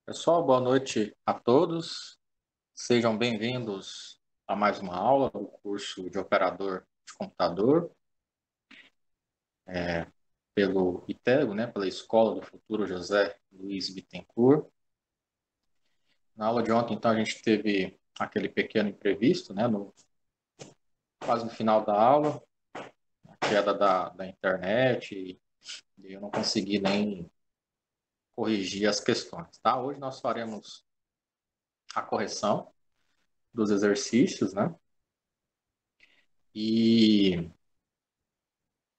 Pessoal, boa noite a todos. Sejam bem-vindos a mais uma aula do curso de operador de computador, pelo ITEGO, pela Escola do Futuro José Luiz Bittencourt. Na aula de ontem, então, a gente teve aquele pequeno imprevisto, quase no final da aula, a queda da internet, e eu não consegui nem corrigir as questões, tá? Hoje nós faremos a correção dos exercícios, E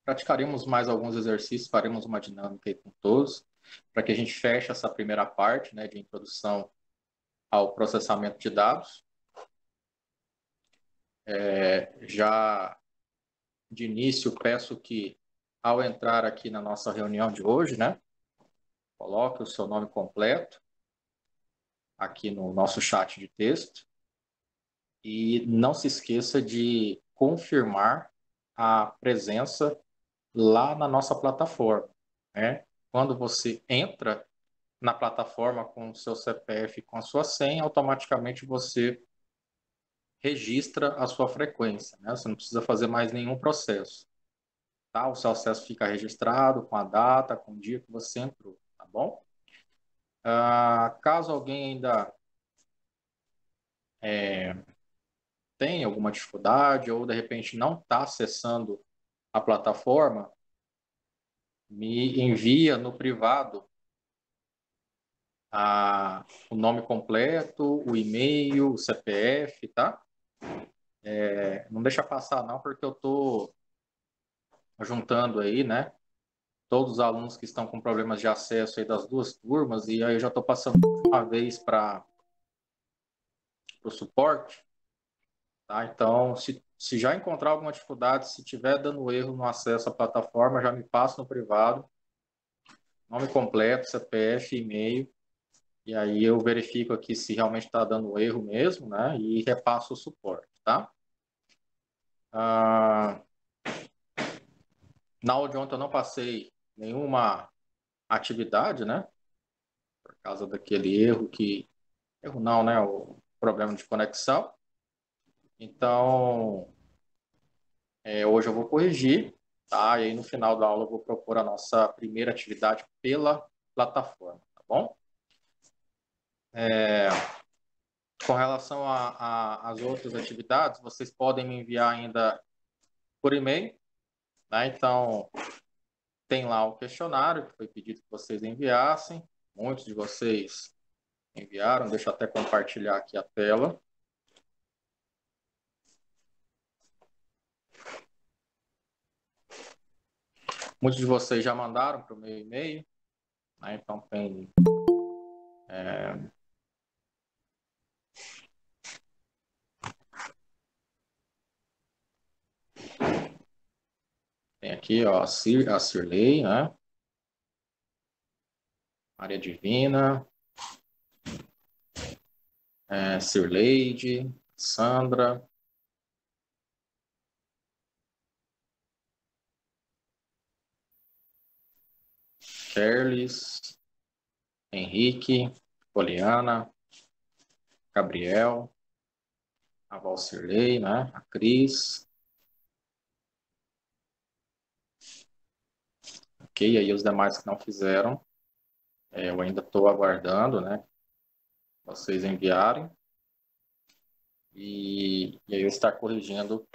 praticaremos mais alguns exercícios, faremos uma dinâmica aí com todos, para que a gente feche essa primeira parte, de introdução ao processamento de dados. Já de início, peço que, ao entrar aqui na nossa reunião de hoje, coloque o seu nome completo aqui no nosso chat de texto e não se esqueça de confirmar a presença lá na nossa plataforma, Quando você entra na plataforma com o seu CPF e com a sua senha, automaticamente você registra a sua frequência, Você não precisa fazer mais nenhum processo, tá? O seu acesso fica registrado com a data, com o dia que você entrou, tá bom? Caso alguém ainda tenha alguma dificuldade ou de repente não está acessando a plataforma, me envia no privado o nome completo, o e-mail, o CPF, tá? Não deixa passar não, porque eu estou juntando aí, todos os alunos que estão com problemas de acesso aí das duas turmas, e aí eu já estou passando uma vez para o suporte, tá? Então, se já encontrar alguma dificuldade, se tiver dando erro no acesso à plataforma, já me passa no privado, nome completo, CPF, e-mail, e aí eu verifico aqui se realmente está dando erro mesmo, e repasso o suporte, tá? Na aula de ontem eu não passei nenhuma atividade, por causa daquele erro Erro não, o problema de conexão. Então, hoje eu vou corrigir, tá? E aí no final da aula eu vou propor a nossa primeira atividade pela plataforma, tá bom? Com relação às outras atividades, vocês podem me enviar ainda por e-mail, Então, tem lá o questionário que foi pedido que vocês enviassem. Muitos de vocês enviaram, deixa eu até compartilhar aqui a tela. Muitos de vocês já mandaram para o meu e-mail, Então tem aqui, ó, a Cirlei, Maria Divina, Cirleide, Sandra, Kerlis, Henrique, Poliana, Gabriel, a Valcirlei, a Cris. Ok, aí os demais que não fizeram, eu ainda estou aguardando, vocês enviarem. E aí eu estar corrigindo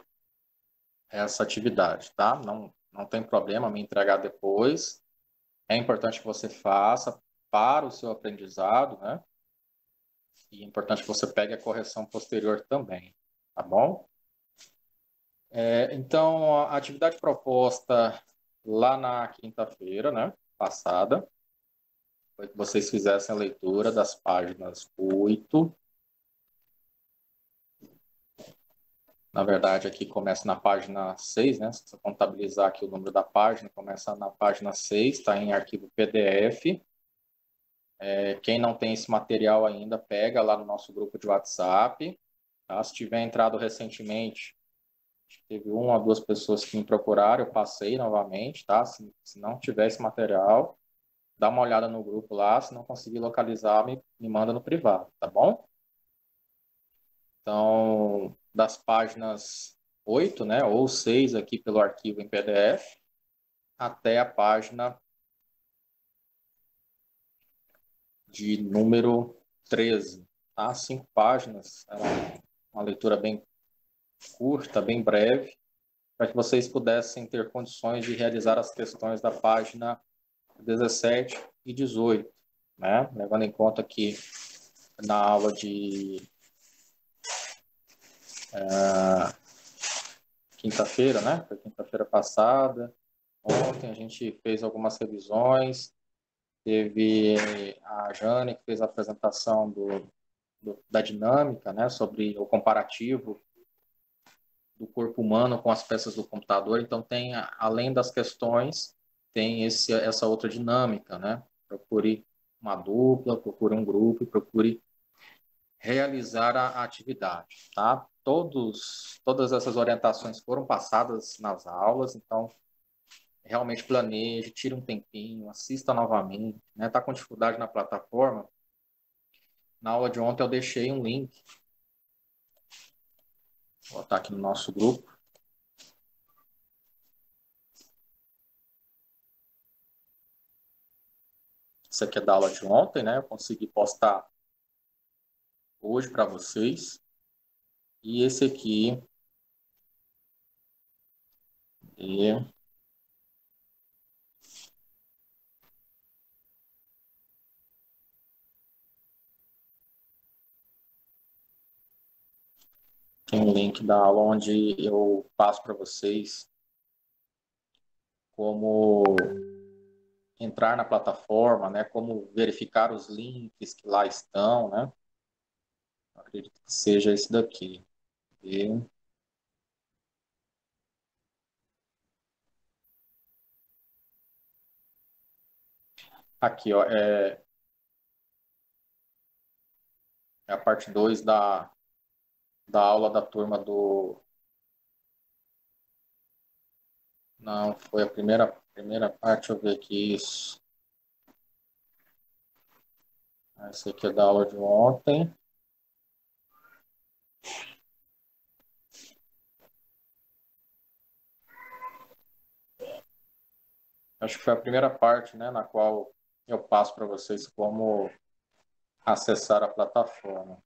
essa atividade, tá? Não tem problema me entregar depois. É importante que você faça para o seu aprendizado, E é importante que você pegue a correção posterior também, tá bom? Então, a atividade proposta lá na quinta-feira, passada, foi que vocês fizessem a leitura das páginas 8. Na verdade, aqui começa na página 6, Se você contabilizar aqui o número da página, começa na página 6, está em arquivo PDF. Quem não tem esse material ainda, pega lá no nosso grupo de WhatsApp. Tá? Se tiver entrado recentemente, teve uma ou duas pessoas que me procuraram, eu passei novamente, tá? Se não tiver esse material, dá uma olhada no grupo lá, se não conseguir localizar, me manda no privado, tá bom? Então, das páginas 8, né, ou 6 aqui pelo arquivo em PDF, até a página de número 13, tá? 5 páginas, é uma leitura bem curta, bem breve, para que vocês pudessem ter condições de realizar as questões da página 17 e 18, né? Levando em conta que na aula de quinta-feira, né? Foi quinta-feira passada, ontem a gente fez algumas revisões, teve a Jane que fez a apresentação da dinâmica, né? Sobre o comparativo do corpo humano com as peças do computador. Então, tem, além das questões, tem essa outra dinâmica, né? Procure uma dupla, procure um grupo e procure realizar a atividade, tá? Todas essas orientações foram passadas nas aulas, então realmente planeje, tire um tempinho, assista novamente, né? Tá com dificuldade na plataforma? Na aula de ontem eu deixei um link, vou botar aqui no nosso grupo. Isso aqui é da aula de ontem, né? Eu consegui postar hoje para vocês. E esse aqui é tem um link da aula onde eu passo para vocês como entrar na plataforma, né? Como verificar os links que lá estão, né? Acredito que seja esse daqui. E aqui, ó, é a parte 2 da aula da turma do... Não, foi a primeira parte, deixa eu ver aqui, isso. Esse aqui é da aula de ontem. Acho que foi a primeira parte, né, na qual eu passo para vocês como acessar a plataforma.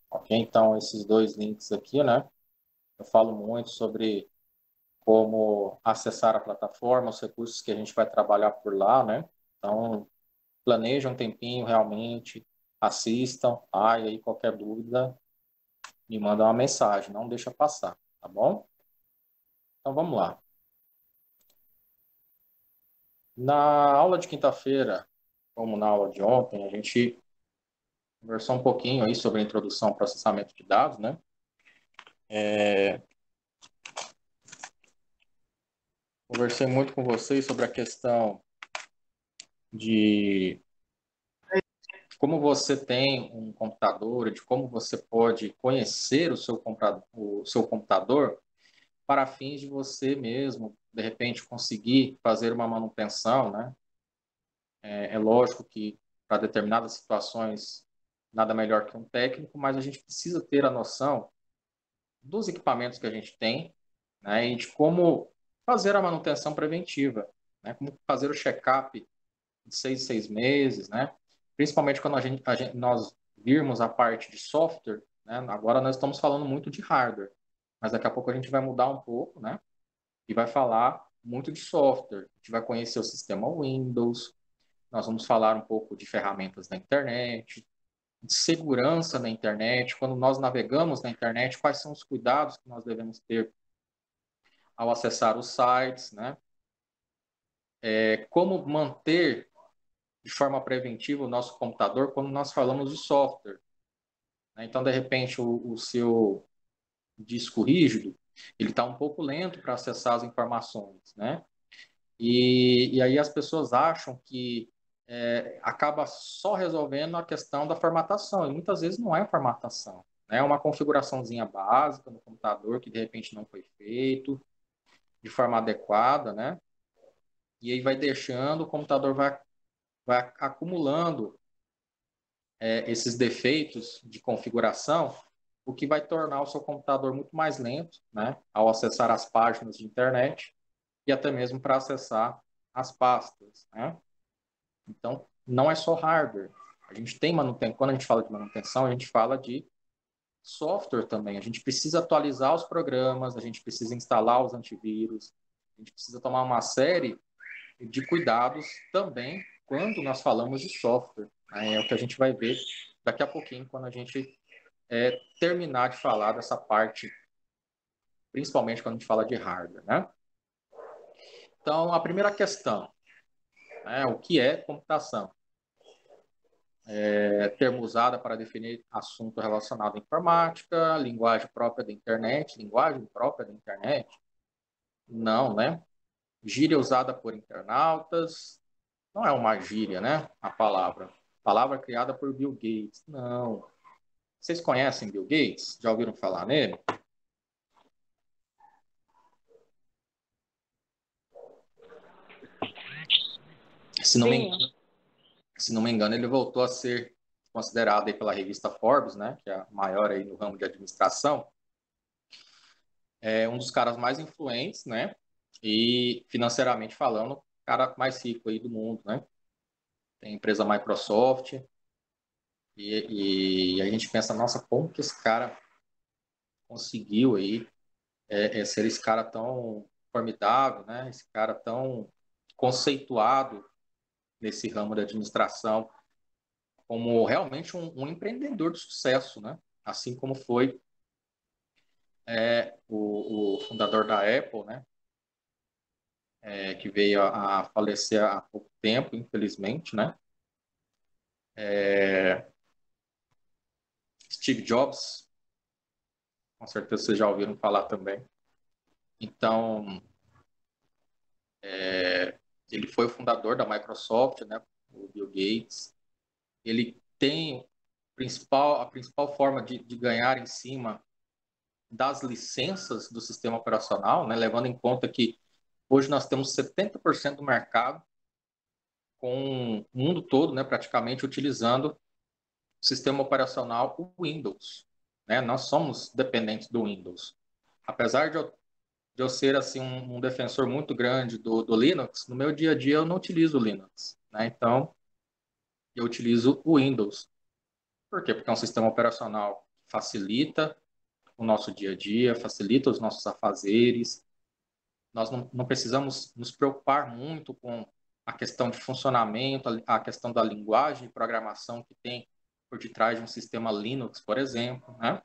Ok? Então, esses dois links aqui, né, eu falo muito sobre como acessar a plataforma, os recursos que a gente vai trabalhar por lá, né? Então, planeja um tempinho realmente, assistam, tá? E aí qualquer dúvida, me manda uma mensagem, não deixa passar, tá bom? Então, vamos lá. Na aula de quinta-feira, como na aula de ontem, a gente conversou um pouquinho aí sobre a introdução ao processamento de dados, né? Conversei muito com vocês sobre a questão de como você tem um computador, de como você pode conhecer o seu computador para fins de você mesmo, de repente, conseguir fazer uma manutenção, né? É lógico que para determinadas situações nada melhor que um técnico, mas a gente precisa ter a noção dos equipamentos que a gente tem, né? E de como fazer a manutenção preventiva, né? Como fazer o check-up de 6 em 6 meses, né? Principalmente quando nós virmos a parte de software, né? Agora nós estamos falando muito de hardware, mas daqui a pouco a gente vai mudar um pouco, né? E vai falar muito de software. A gente vai conhecer o sistema Windows, nós vamos falar um pouco de ferramentas da internet, de segurança na internet, quando nós navegamos na internet, quais são os cuidados que nós devemos ter ao acessar os sites, né? Como manter de forma preventiva o nosso computador quando nós falamos de software, né? Então, de repente, o seu disco rígido, ele está um pouco lento para acessar as informações, né? E aí as pessoas acham que acaba só resolvendo a questão da formatação, e muitas vezes não é formatação, né? É uma configuraçãozinha básica no computador que de repente não foi feito, de forma adequada, né? E aí vai deixando, o computador vai acumulando esses defeitos de configuração, o que vai tornar o seu computador muito mais lento, né? Ao acessar as páginas de internet e até mesmo para acessar as pastas, né? Então, não é só hardware. A gente tem manutenção, quando a gente fala de manutenção, a gente fala de software também. A gente precisa atualizar os programas, a gente precisa instalar os antivírus, a gente precisa tomar uma série de cuidados também quando nós falamos de software. É o que a gente vai ver daqui a pouquinho, quando a gente terminar de falar dessa parte, principalmente quando a gente fala de hardware, né? Então, a primeira questão, né, o que é computação? Termo usado para definir assunto relacionado à informática, linguagem própria da internet, linguagem própria da internet? Não, né? Gíria usada por internautas, não é uma gíria, né? A palavra criada por Bill Gates, não. Vocês conhecem Bill Gates? Já ouviram falar nele? Se não me Sim. engano, se não me engano, ele voltou a ser considerado aí pela revista Forbes, né, que é a maior aí no ramo de administração, um dos caras mais influentes, né, e financeiramente falando, o cara mais rico aí do mundo, né. Tem a empresa Microsoft e a gente pensa, nossa, como que esse cara conseguiu aí ser esse cara tão formidável, né, esse cara tão conceituado nesse ramo da administração, como realmente um empreendedor de sucesso, né? Assim como foi o fundador da Apple, né? Que veio a falecer há pouco tempo, infelizmente, né? Steve Jobs, com certeza vocês já ouviram falar também. Então, ele foi o fundador da Microsoft, né? O Bill Gates. Ele tem a principal forma de ganhar em cima das licenças do sistema operacional, né? Levando em conta que hoje nós temos 70% do mercado com o mundo todo, né, praticamente utilizando o sistema operacional Windows, né? Nós somos dependentes do Windows. Apesar de eu ser assim um defensor muito grande do Linux, no meu dia a dia eu não utilizo o Linux, né? Então eu utilizo o Windows. Por quê? Porque é um sistema operacional que facilita o nosso dia a dia, facilita os nossos afazeres. Nós não precisamos nos preocupar muito com a questão de funcionamento, a questão da linguagem de programação que tem por detrás de um sistema Linux, por exemplo, né?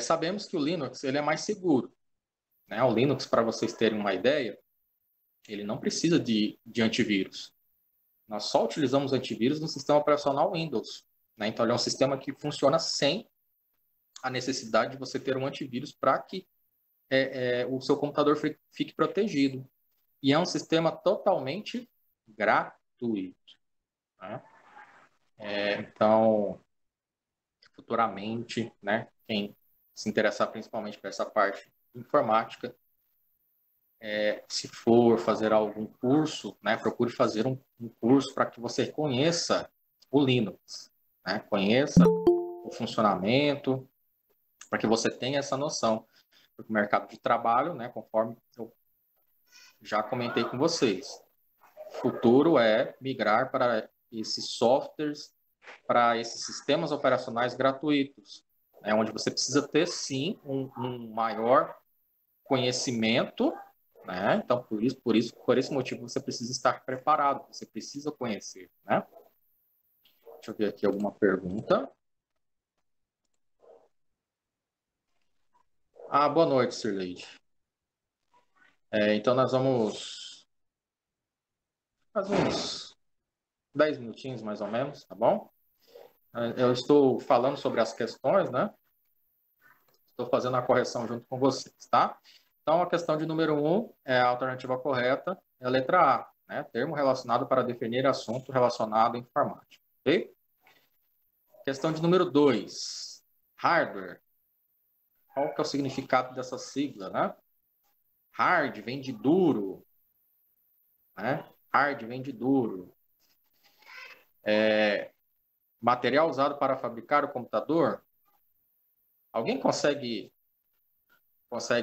Sabemos que o Linux ele é mais seguro, né? O Linux, para vocês terem uma ideia, ele não precisa de antivírus. Nós só utilizamos antivírus no sistema operacional Windows, né? Então, ele é um sistema que funciona sem a necessidade de você ter um antivírus para que o seu computador fique protegido. E é um sistema totalmente gratuito, né? Então, futuramente, né, quem se interessar principalmente por essa parte de informática, se for fazer algum curso, né, procure fazer um curso para que você conheça o Linux, né, conheça o funcionamento, para que você tenha essa noção. Porque o mercado de trabalho, né, conforme eu já comentei com vocês, futuro é migrar para esses softwares, para esses sistemas operacionais gratuitos, né, onde você precisa ter, sim, um maior conhecimento, né? Então, por esse motivo, você precisa estar preparado, você precisa conhecer, né? Deixa eu ver aqui alguma pergunta. Boa noite, Sirleide. Então, nós vamos fazer uns 10 minutinhos, mais ou menos, tá bom? Eu estou falando sobre as questões, né? Estou fazendo a correção junto com vocês, tá? Então, a questão de número 1 é a alternativa correta, é a letra A, né? Termo relacionado para definir assunto relacionado à informática, ok? Questão de número 2, hardware. Qual que é o significado dessa sigla, né? Hard vem de duro, né? Hard vem de duro. Material usado para fabricar o computador. Alguém consegue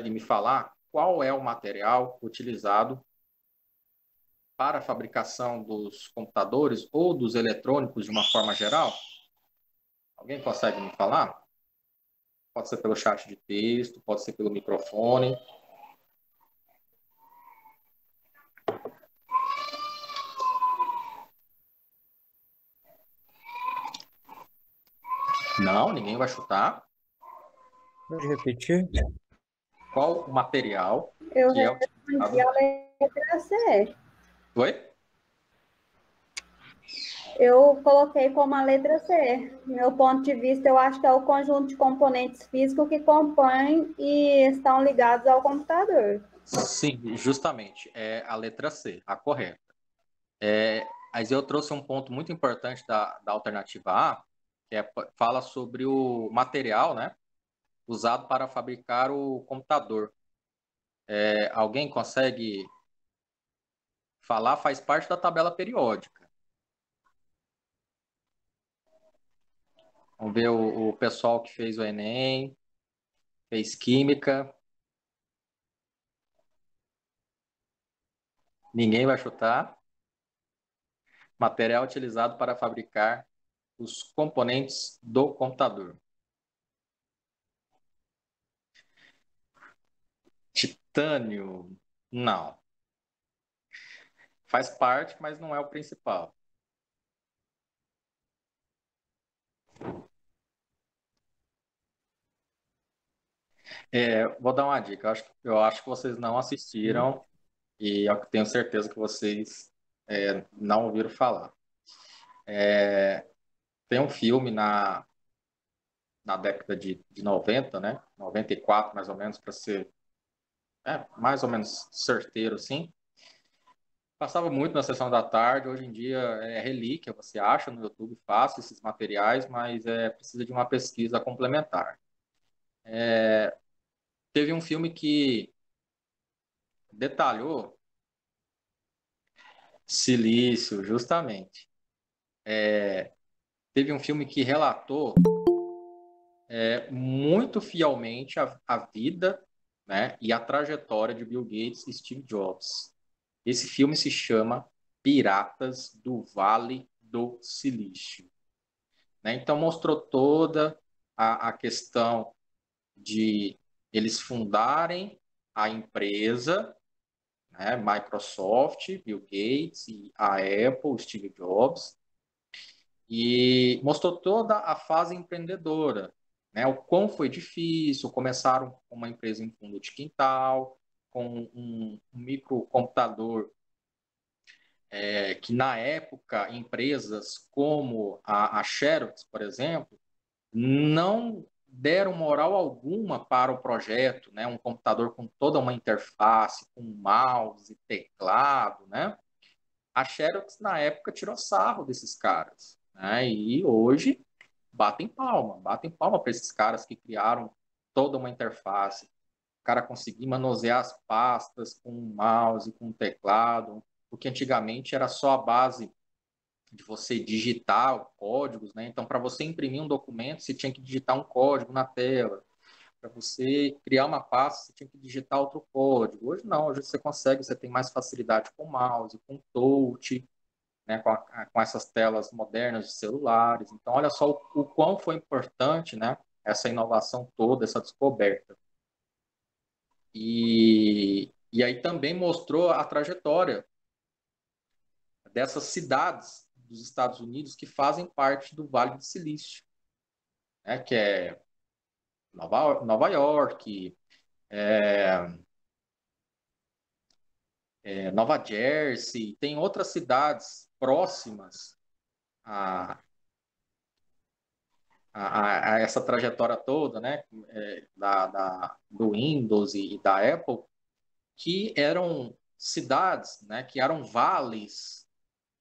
me falar qual é o material utilizado para a fabricação dos computadores ou dos eletrônicos de uma forma geral? Alguém consegue me falar? Pode ser pelo chat de texto, pode ser pelo microfone. Não, ninguém vai chutar. Pode repetir? Qual o material Eu que é respondi utilizado? a letra C. Oi? Eu coloquei como a letra C. Meu ponto de vista, eu acho que é o conjunto de componentes físicos que compõem e estão ligados ao computador. Sim, justamente. É a letra C, a correta. Mas eu trouxe um ponto muito importante da alternativa A, que fala sobre o material, né, usado para fabricar o computador. Alguém consegue falar? Faz parte da tabela periódica. Vamos ver o pessoal que fez o Enem, fez Química. Ninguém vai chutar. Material utilizado para fabricar os componentes do computador. Titânio, não. Faz parte, mas não é o principal. Vou dar uma dica. Eu acho que vocês não assistiram e eu tenho certeza que vocês não ouviram falar. Tem um filme na década de 90, né? 94, mais ou menos, para ser mais ou menos certeiro, assim. Passava muito na sessão da tarde. Hoje em dia é relíquia, você acha no YouTube fácil esses materiais, mas precisa de uma pesquisa complementar. Teve um filme que detalhou silício, justamente. Teve um filme que relatou muito fielmente a vida, né, e a trajetória de Bill Gates e Steve Jobs. Esse filme se chama Piratas do Vale do Silício. Né? Então mostrou toda a questão de eles fundarem a empresa, né, Microsoft, Bill Gates e a Apple, Steve Jobs, e mostrou toda a fase empreendedora, né? O quão foi difícil, começaram com uma empresa em fundo de quintal, com um microcomputador que na época empresas como a Xerox, por exemplo, não deram moral alguma para o projeto, né? Um computador com toda uma interface, com mouse e teclado, né? A Xerox, na época, tirou sarro desses caras, né? E hoje batem palma para esses caras que criaram toda uma interface. O cara conseguir manusear as pastas com um mouse, com um teclado, porque antigamente era só a base de você digitar códigos, né? Então, para você imprimir um documento, você tinha que digitar um código na tela. Para você criar uma pasta, você tinha que digitar outro código. Hoje não, hoje você consegue, você tem mais facilidade com mouse, com touch, né, com essas telas modernas de celulares. Então, olha só o quão foi importante, né, essa inovação toda, essa descoberta. E aí também mostrou a trajetória dessas cidades dos Estados Unidos que fazem parte do Vale do Silício, né, que é Nova York, Nova Jersey, tem outras cidades próximas a, a essa trajetória toda, né, do Windows e da Apple, que eram cidades, né, que eram vales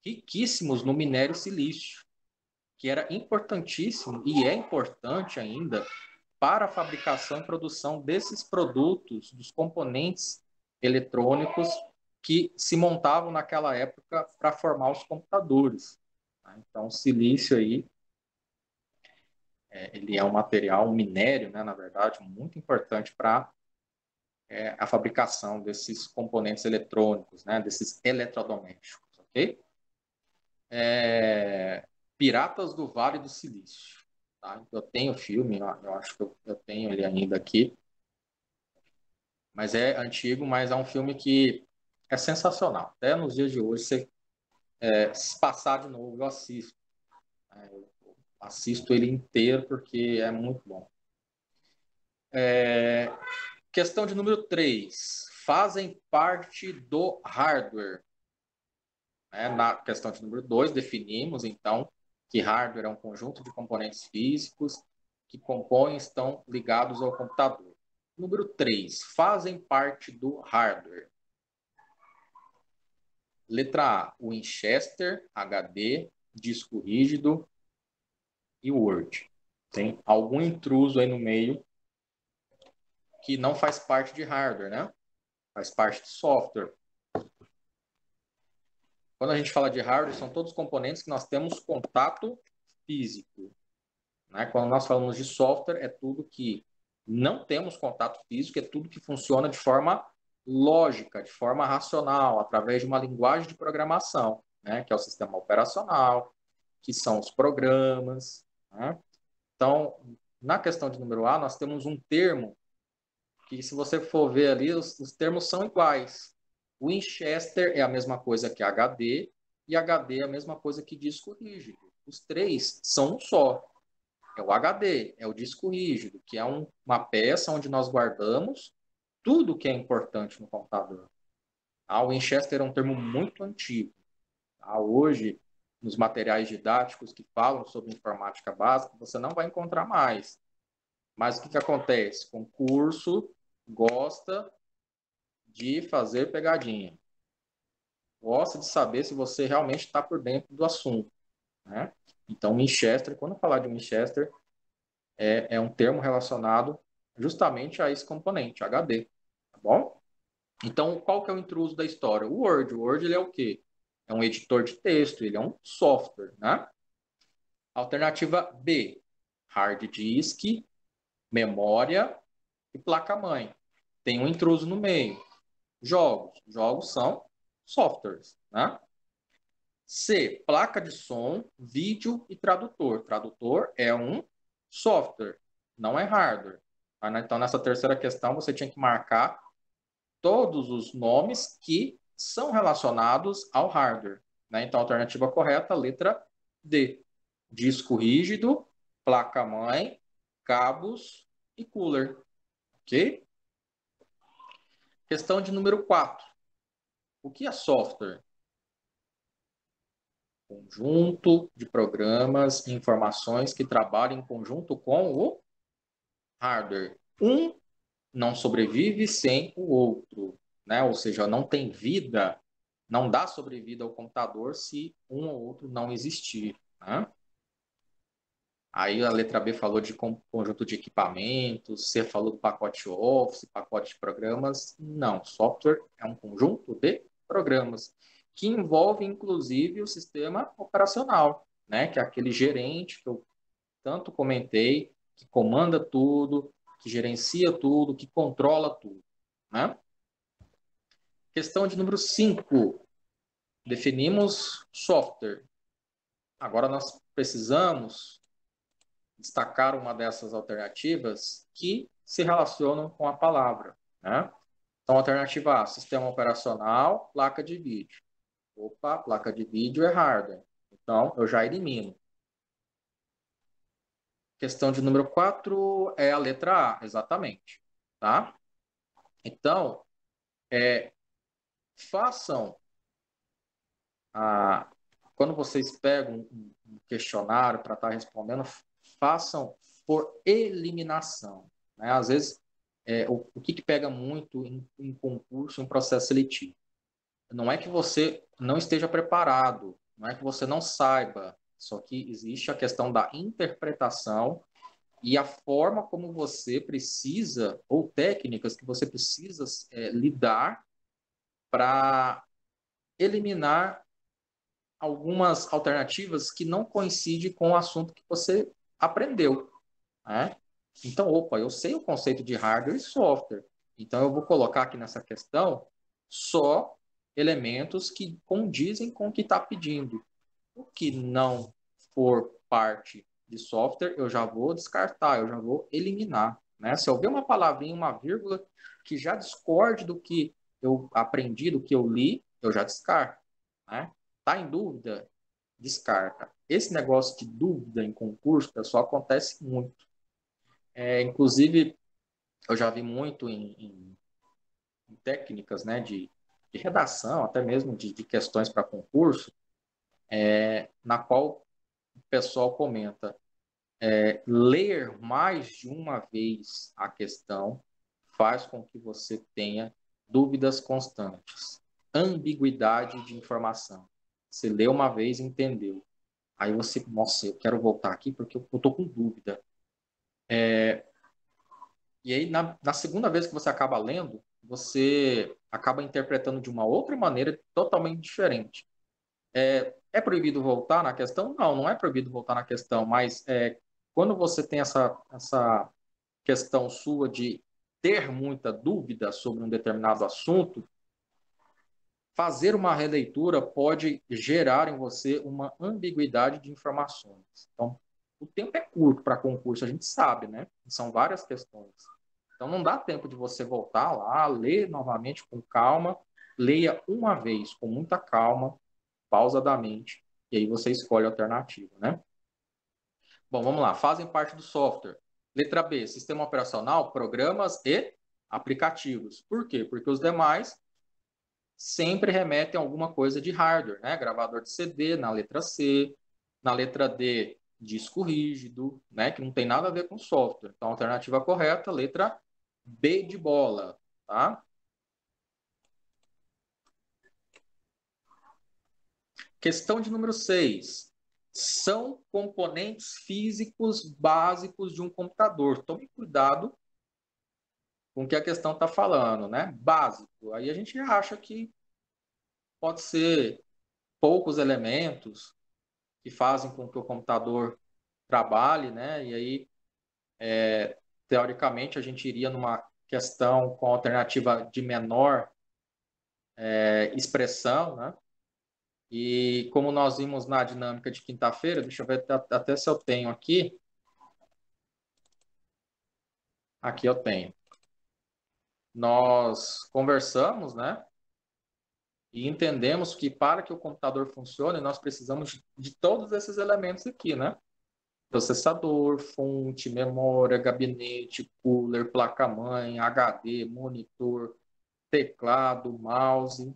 riquíssimos no minério silício, que era importantíssimo e é importante ainda para a fabricação e produção desses produtos, dos componentes eletrônicos que se montavam naquela época para formar os computadores. Então, o silício aí, ele é um material, um minério, né, na verdade, muito importante para a fabricação desses componentes eletrônicos, né, desses eletrodomésticos, ok? Piratas do Vale do Silício. Tá? Eu tenho o filme, eu acho que eu tenho ele ainda aqui, mas é antigo, mas é um filme que é sensacional. Até nos dias de hoje, se passar de novo, eu assisto. Eu assisto ele inteiro porque é muito bom. Questão de número 3. Fazem parte do hardware. Na questão de número 2, definimos, então, que hardware é um conjunto de componentes físicos que compõem e estão ligados ao computador. Número 3. Fazem parte do hardware. Letra A, Winchester, HD, disco rígido e Word. Tem algum intruso aí no meio que não faz parte de hardware, né? Faz parte de software. Quando a gente fala de hardware, são todos os componentes que nós temos contato físico. Né? Quando nós falamos de software, é tudo que não temos contato físico, é tudo que funciona de forma lógica, de forma racional, através de uma linguagem de programação, né? Que é o sistema operacional, que são os programas. Né? Então, na questão de número A, nós temos um termo que, se você for ver ali, os termos são iguais. Winchester é a mesma coisa que HD, e HD é a mesma coisa que disco rígido. Os três são um só. É o HD, é o disco rígido, que é uma peça onde nós guardamos tudo que é importante no computador. O Winchester é um termo muito antigo. Hoje, nos materiais didáticos que falam sobre informática básica, você não vai encontrar mais. Mas o que acontece? O concurso gosta de fazer pegadinha. Gosta de saber se você realmente está por dentro do assunto. Né? Então, Winchester, quando eu falar de Winchester, é um termo relacionado justamente a esse componente, HD. Tá bom? Então, qual que é o intruso da história? O Word. O Word, ele é o quê? É um editor de texto, ele é um software. Né? Alternativa B, hard disk, memória e placa-mãe. Tem um intruso no meio. Jogos. Jogos são softwares. Né? C, placa de som, vídeo e tradutor. Tradutor é um software, não é hardware. Então, nessa terceira questão, você tinha que marcar todos os nomes que são relacionados ao hardware. Então, a alternativa correta, letra D. Disco rígido, placa-mãe, cabos e cooler. Ok? Questão de número 4. O que é software? Conjunto de programas e informações que trabalham em conjunto com o hardware. Um não sobrevive sem o outro, né? Ou seja, não tem vida, não dá sobrevida ao computador se um ou outro não existir. Né? Aí a letra B falou de conjunto de equipamentos, C falou do pacote Office, pacote de programas. Não, software é um conjunto de programas que envolve, inclusive, o sistema operacional, né? Que é aquele gerente que eu tanto comentei, que comanda tudo, que gerencia tudo, que controla tudo. Né? Questão de número 5. Definimos software. Agora nós precisamos destacar uma dessas alternativas que se relacionam com a palavra. Né? Então, alternativa A, sistema operacional, placa de vídeo. Opa, placa de vídeo é hardware. Então, eu já elimino. Questão de número 4 é a letra A, exatamente. Tá? Então, façam quando vocês pegam um questionário para estar respondendo, façam por eliminação. Né? Às vezes, o que pega muito em concurso, em processo seletivo? Não é que você não esteja preparado, não é que você não saiba, só que existe a questão da interpretação e a forma como você precisa, ou técnicas que você precisa lidar para eliminar algumas alternativas que não coincidem com o assunto que você aprendeu, né? Então, opa, eu sei o conceito de hardware e software. Então, eu vou colocar aqui nessa questão só elementos que condizem com o que está pedindo. O que não for parte de software, eu já vou descartar, eu já vou eliminar, né? Se eu ver uma palavrinha, uma vírgula que já discorde do que eu aprendi, do que eu li, eu já descarto, né? Tá em dúvida? Descarta. Esse negócio de dúvida em concurso, pessoal, acontece muito. Inclusive, eu já vi muito em técnicas, né, de redação, até mesmo de questões para concurso, na qual o pessoal comenta, ler mais de uma vez a questão faz com que você tenha dúvidas constantes, ambiguidade de informação. Você lê uma vez e entendeu. Aí você, nossa, eu quero voltar aqui porque eu estou com dúvida. E aí, na segunda vez que você acaba lendo, você acaba interpretando de uma outra maneira totalmente diferente. É proibido voltar na questão? Não, não é proibido voltar na questão, mas quando você tem essa questão sua de ter muita dúvida sobre um determinado assunto, fazer uma releitura pode gerar em você uma ambiguidade de informações. Então, o tempo é curto para concurso, a gente sabe, né? São várias questões. Então, não dá tempo de você voltar lá, ler novamente com calma, leia uma vez com muita calma, pausadamente, e aí você escolhe a alternativa, né? Bom, vamos lá. Fazem parte do software. Letra B, sistema operacional, programas e aplicativos. Por quê? Porque os demais sempre remetem a alguma coisa de hardware, né? Gravador de CD na letra C, na letra D, disco rígido, né? Que não tem nada a ver com software. Então, a alternativa correta, letra B de bola, tá? Questão de número 6. São componentes físicos básicos de um computador. Tome cuidado com o que a questão está falando, né? Básico. Aí a gente acha que pode ser poucos elementos que fazem com que o computador trabalhe, né? E aí, teoricamente, a gente iria numa questão com alternativa de menor expressão, né? E como nós vimos na dinâmica de quinta-feira, deixa eu ver até se eu tenho aqui. Aqui eu tenho. Nós conversamos, né? E entendemos que para que o computador funcione, nós precisamos de todos esses elementos aqui, né? Processador, fonte, memória, gabinete, cooler, placa-mãe, HD, monitor, teclado, mouse.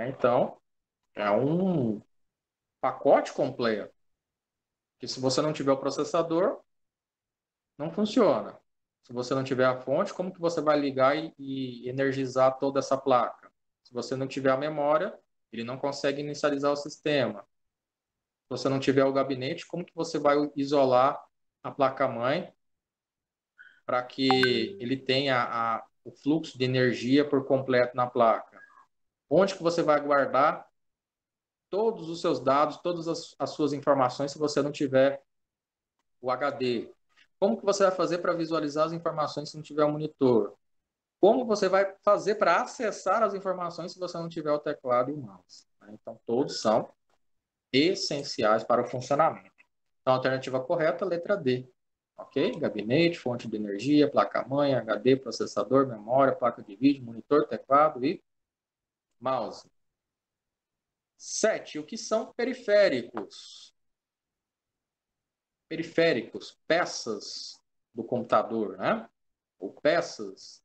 Então, é um pacote completo. Que se você não tiver o processador, não funciona. Se você não tiver a fonte, como que você vai ligar e energizar toda essa placa? Se você não tiver a memória, ele não consegue inicializar o sistema. Se você não tiver o gabinete, como que você vai isolar a placa-mãe para que ele tenha o fluxo de energia por completo na placa? Onde que você vai guardar todos os seus dados, todas as suas informações se você não tiver o HD? Como que você vai fazer para visualizar as informações se não tiver o monitor? Como você vai fazer para acessar as informações se você não tiver o teclado e o mouse? Então, todos são essenciais para o funcionamento. Então, a alternativa correta, letra D. Ok? Gabinete, fonte de energia, placa-mãe, HD, processador, memória, placa de vídeo, monitor, teclado e mouse. 7. O que são periféricos? Periféricos, peças do computador, né? Ou peças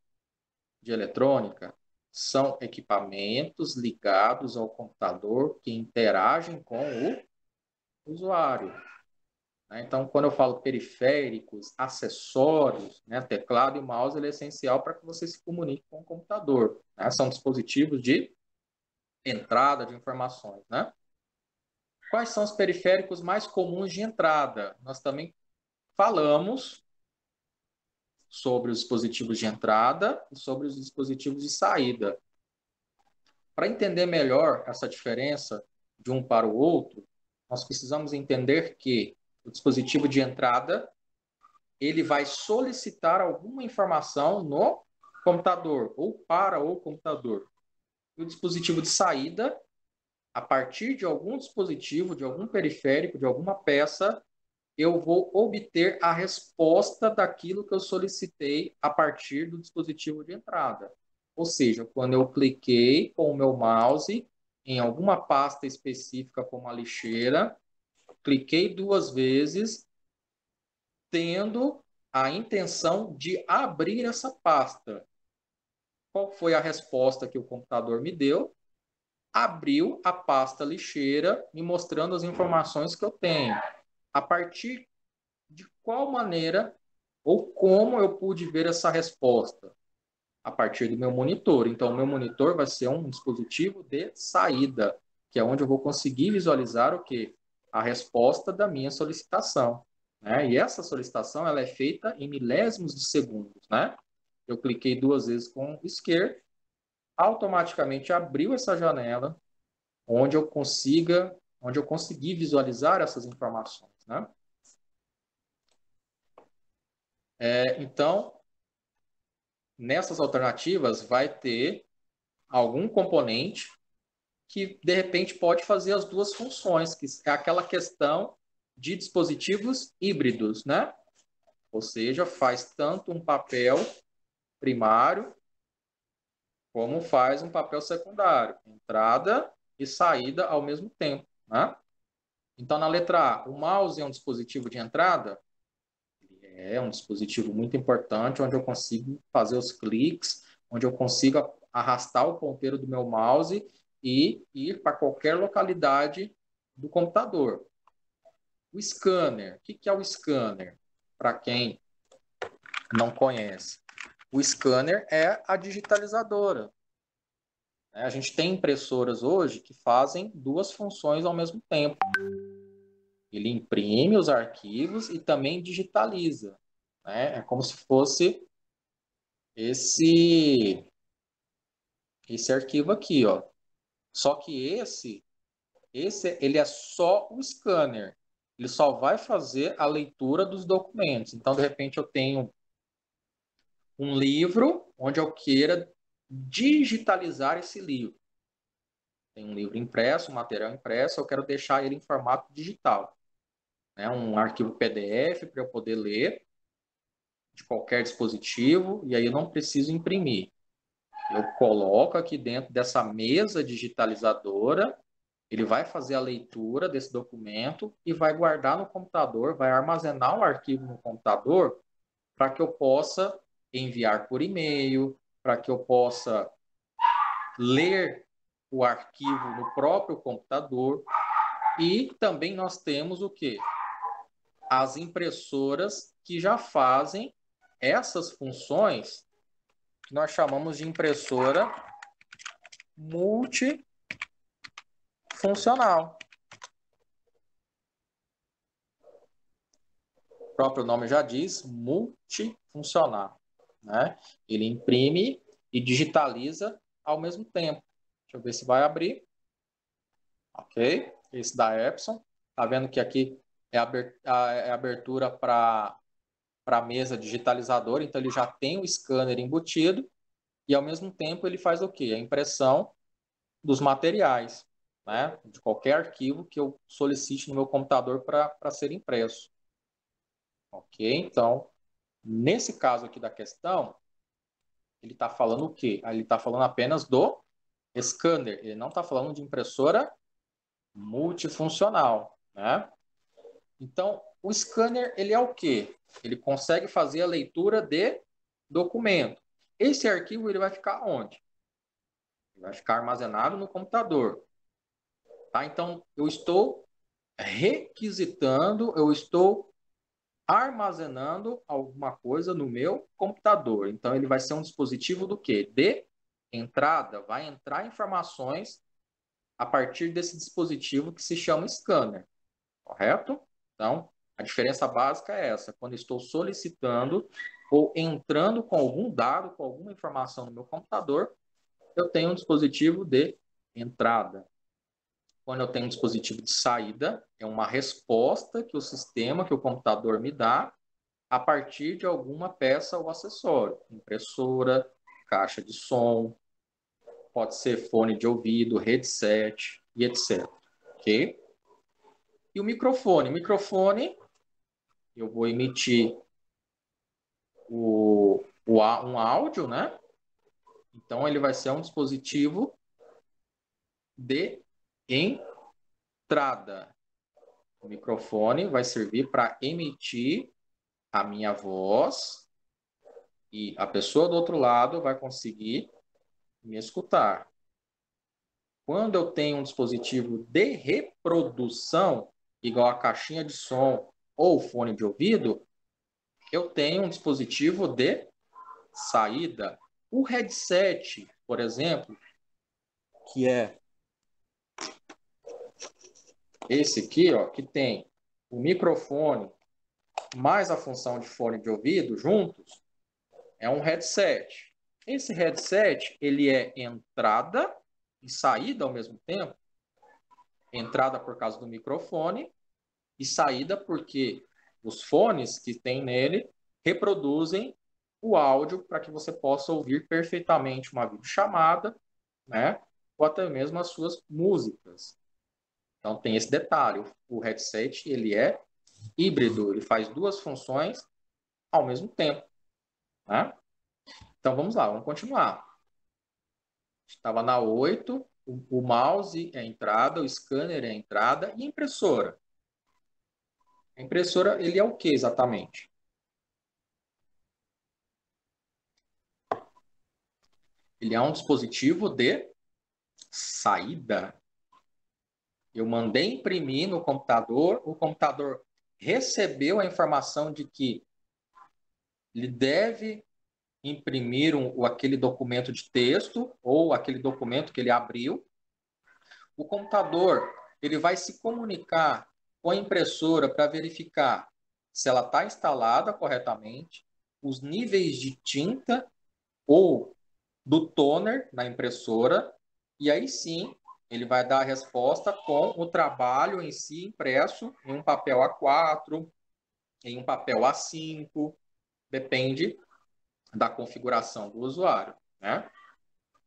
de eletrônica, são equipamentos ligados ao computador que interagem com o usuário. Então, quando eu falo periféricos, acessórios, né, teclado e mouse, ele é essencial para que você se comunique com o computador. Né? São dispositivos de entrada de informações. Né? Quais são os periféricos mais comuns de entrada? Nós também falamos sobre os dispositivos de entrada e sobre os dispositivos de saída. para entender melhor essa diferença de um para o outro, nós precisamos entender que o dispositivo de entrada, ele vai solicitar alguma informação no computador ou para o computador. E o dispositivo de saída, a partir de algum dispositivo, de algum periférico, de alguma peça, eu vou obter a resposta daquilo que eu solicitei a partir do dispositivo de entrada. Ou seja, quando eu cliquei com o meu mouse em alguma pasta específica, como a lixeira, cliquei 2 vezes, tendo a intenção de abrir essa pasta. Qual foi a resposta que o computador me deu? Abriu a pasta lixeira, me mostrando as informações que eu tenho. A partir de qual maneira ou como eu pude ver essa resposta? A partir do meu monitor. Então, o meu monitor vai ser um dispositivo de saída, que é onde eu vou conseguir visualizar o quê? A resposta da minha solicitação. Né? E essa solicitação ela é feita em milésimos de segundos. Né? Eu cliquei 2 vezes com o esquerdo, automaticamente abriu essa janela, onde eu consegui visualizar essas informações. Né? Então, nessas alternativas vai ter algum componente que, de repente, pode fazer as 2 funções, que é aquela questão de dispositivos híbridos, né? Ou seja, faz tanto um papel primário como faz um papel secundário, entrada e saída ao mesmo tempo, né? Então, na letra A, o mouse é um dispositivo de entrada? É um dispositivo muito importante, onde eu consigo fazer os cliques, onde eu consigo arrastar o ponteiro do meu mouse e ir para qualquer localidade do computador. O scanner. O que é o scanner? Para quem não conhece. O scanner é a digitalizadora. A gente tem impressoras hoje que fazem 2 funções ao mesmo tempo. Ele imprime os arquivos e também digitaliza. É como se fosse esse arquivo aqui, ó. Só que esse ele é só o scanner. Ele só vai fazer a leitura dos documentos. Então, de repente, eu tenho um livro onde eu queira digitalizar esse livro. Tem um livro impresso, um material impresso, eu quero deixar ele em formato digital. Um arquivo PDF para eu poder ler de qualquer dispositivo, e aí eu não preciso imprimir. Eu coloco aqui dentro dessa mesa digitalizadora, ele vai fazer a leitura desse documento e vai guardar no computador, vai armazenar o arquivo no computador para que eu possa enviar por e-mail, para que eu possa ler o arquivo no próprio computador. E também nós temos o quê? As impressoras que já fazem essas funções que nós chamamos de impressora multifuncional. O próprio nome já diz, multifuncional. Né? Ele imprime e digitaliza ao mesmo tempo. Deixa eu ver se vai abrir. Ok, esse da Epson. Tá vendo que aqui é a abertura para a mesa digitalizadora, então ele já tem o scanner embutido e ao mesmo tempo ele faz o quê? A impressão dos materiais, né? De qualquer arquivo que eu solicite no meu computador para ser impresso. Ok? Então, nesse caso aqui da questão, ele está falando o quê? Ele está falando apenas do scanner, ele não está falando de impressora multifuncional, né? Então, o scanner, ele é o quê? Ele consegue fazer a leitura de documento. Esse arquivo, ele vai ficar onde? Ele vai ficar armazenado no computador. Tá? Então, eu estou requisitando, eu estou armazenando alguma coisa no meu computador. Então, ele vai ser um dispositivo do quê? De entrada. Vai entrar informações a partir desse dispositivo que se chama scanner. Correto? Então, a diferença básica é essa. Quando estou solicitando ou entrando com algum dado, com alguma informação no meu computador, eu tenho um dispositivo de entrada. Quando eu tenho um dispositivo de saída, é uma resposta que o sistema, que o computador me dá a partir de alguma peça ou acessório. Impressora, caixa de som, pode ser fone de ouvido, headset e etc. Ok? E o microfone? Microfone, eu vou emitir um áudio, né? Então, ele vai ser um dispositivo de entrada. O microfone vai servir para emitir a minha voz e a pessoa do outro lado vai conseguir me escutar. Quando eu tenho um dispositivo de reprodução, igual a caixinha de som ou fone de ouvido, eu tenho um dispositivo de saída. O headset, por exemplo, que é esse aqui, ó, que tem o microfone mais a função de fone de ouvido juntos, é um headset. Esse headset, ele é entrada e saída ao mesmo tempo. Entrada por causa do microfone e saída porque os fones que tem nele reproduzem o áudio para que você possa ouvir perfeitamente uma videochamada, né? Ou até mesmo as suas músicas. Então tem esse detalhe, o headset ele é híbrido, ele faz duas funções ao mesmo tempo, né? Então vamos lá, vamos continuar. Estava na 8, o mouse é a entrada, o scanner é a entrada e a impressora. A impressora, ele é o que exatamente? Ele é um dispositivo de saída. Eu mandei imprimir no computador, o computador recebeu a informação de que ele deve imprimir aquele documento de texto ou aquele documento que ele abriu. O computador ele vai se comunicar com a impressora para verificar se ela está instalada corretamente, os níveis de tinta ou do toner na impressora, e aí sim ele vai dar a resposta com o trabalho em si impresso em um papel A4, em um papel A5, depende da configuração do usuário, né?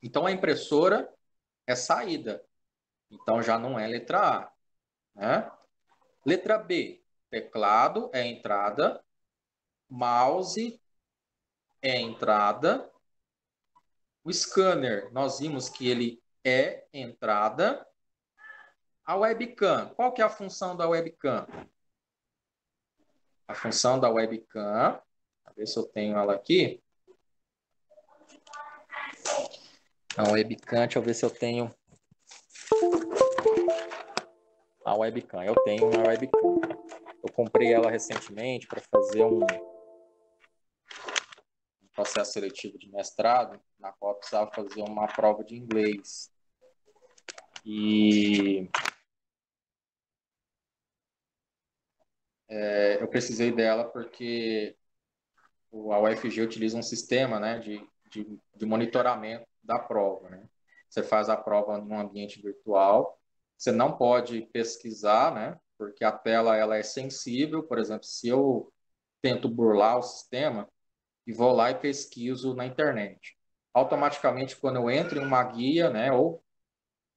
Então a impressora é saída, então já não é letra A, né? Letra B, teclado é entrada, mouse é entrada, o scanner nós vimos que ele é entrada. A webcam, qual que é a função da webcam? A função da webcam, deixa eu ver se eu tenho ela aqui. A webcam, deixa eu ver se eu tenho a webcam. Eu tenho uma webcam. Eu comprei ela recentemente para fazer um processo seletivo de mestrado, na qual eu precisava fazer uma prova de inglês. E eu precisei dela porque a UFG utiliza um sistema, né, de monitoramento da prova, né? Você faz a prova em um ambiente virtual, você não pode pesquisar, né, porque a tela ela é sensível. Por exemplo, se eu tento burlar o sistema e vou lá e pesquiso na internet, automaticamente quando eu entro em uma guia, né, ou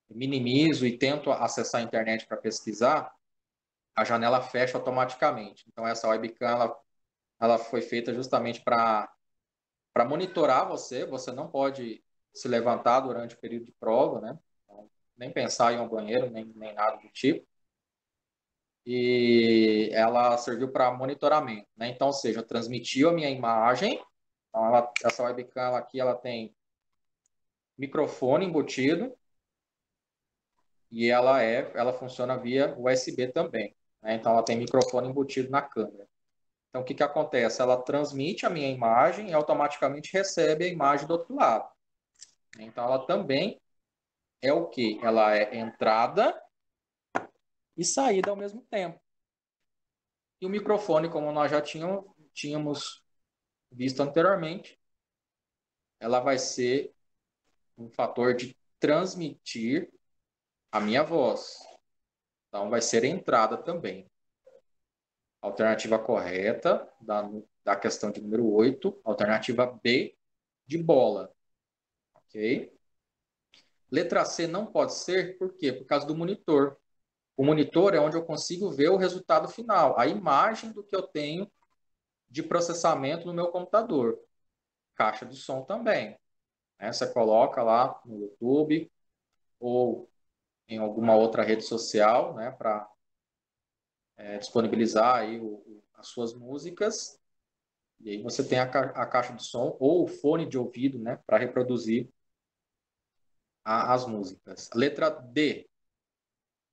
minimizo e tento acessar a internet para pesquisar, a janela fecha automaticamente. Então essa webcam ela foi feita justamente para monitorar você. Você não pode se levantar durante o período de prova, né? Então, nem pensar em um banheiro, nem nada do tipo. E ela serviu para monitoramento, né? Então, ou seja, transmitiu a minha imagem. Então, essa webcam aqui, ela tem microfone embutido e ela funciona via USB também, né? Então, ela tem microfone embutido na câmera. Então, o que acontece? Ela transmite a minha imagem e automaticamente recebe a imagem do outro lado. Então, ela também é o quê? Ela é entrada e saída ao mesmo tempo. E o microfone, como nós já tínhamos visto anteriormente, ela vai ser um fator de transmitir a minha voz. Então, vai ser entrada também. Alternativa correta da questão de número 8, alternativa B, de bola. Ok? Letra C não pode ser, por quê? Por causa do monitor. O monitor é onde eu consigo ver o resultado final, a imagem do que eu tenho de processamento no meu computador. Caixa de som também. Né? Você coloca lá no YouTube ou em alguma outra rede social, né, para disponibilizar aí as suas músicas. E aí você tem a caixa de som ou o fone de ouvido, né, para reproduzir as músicas. Letra D.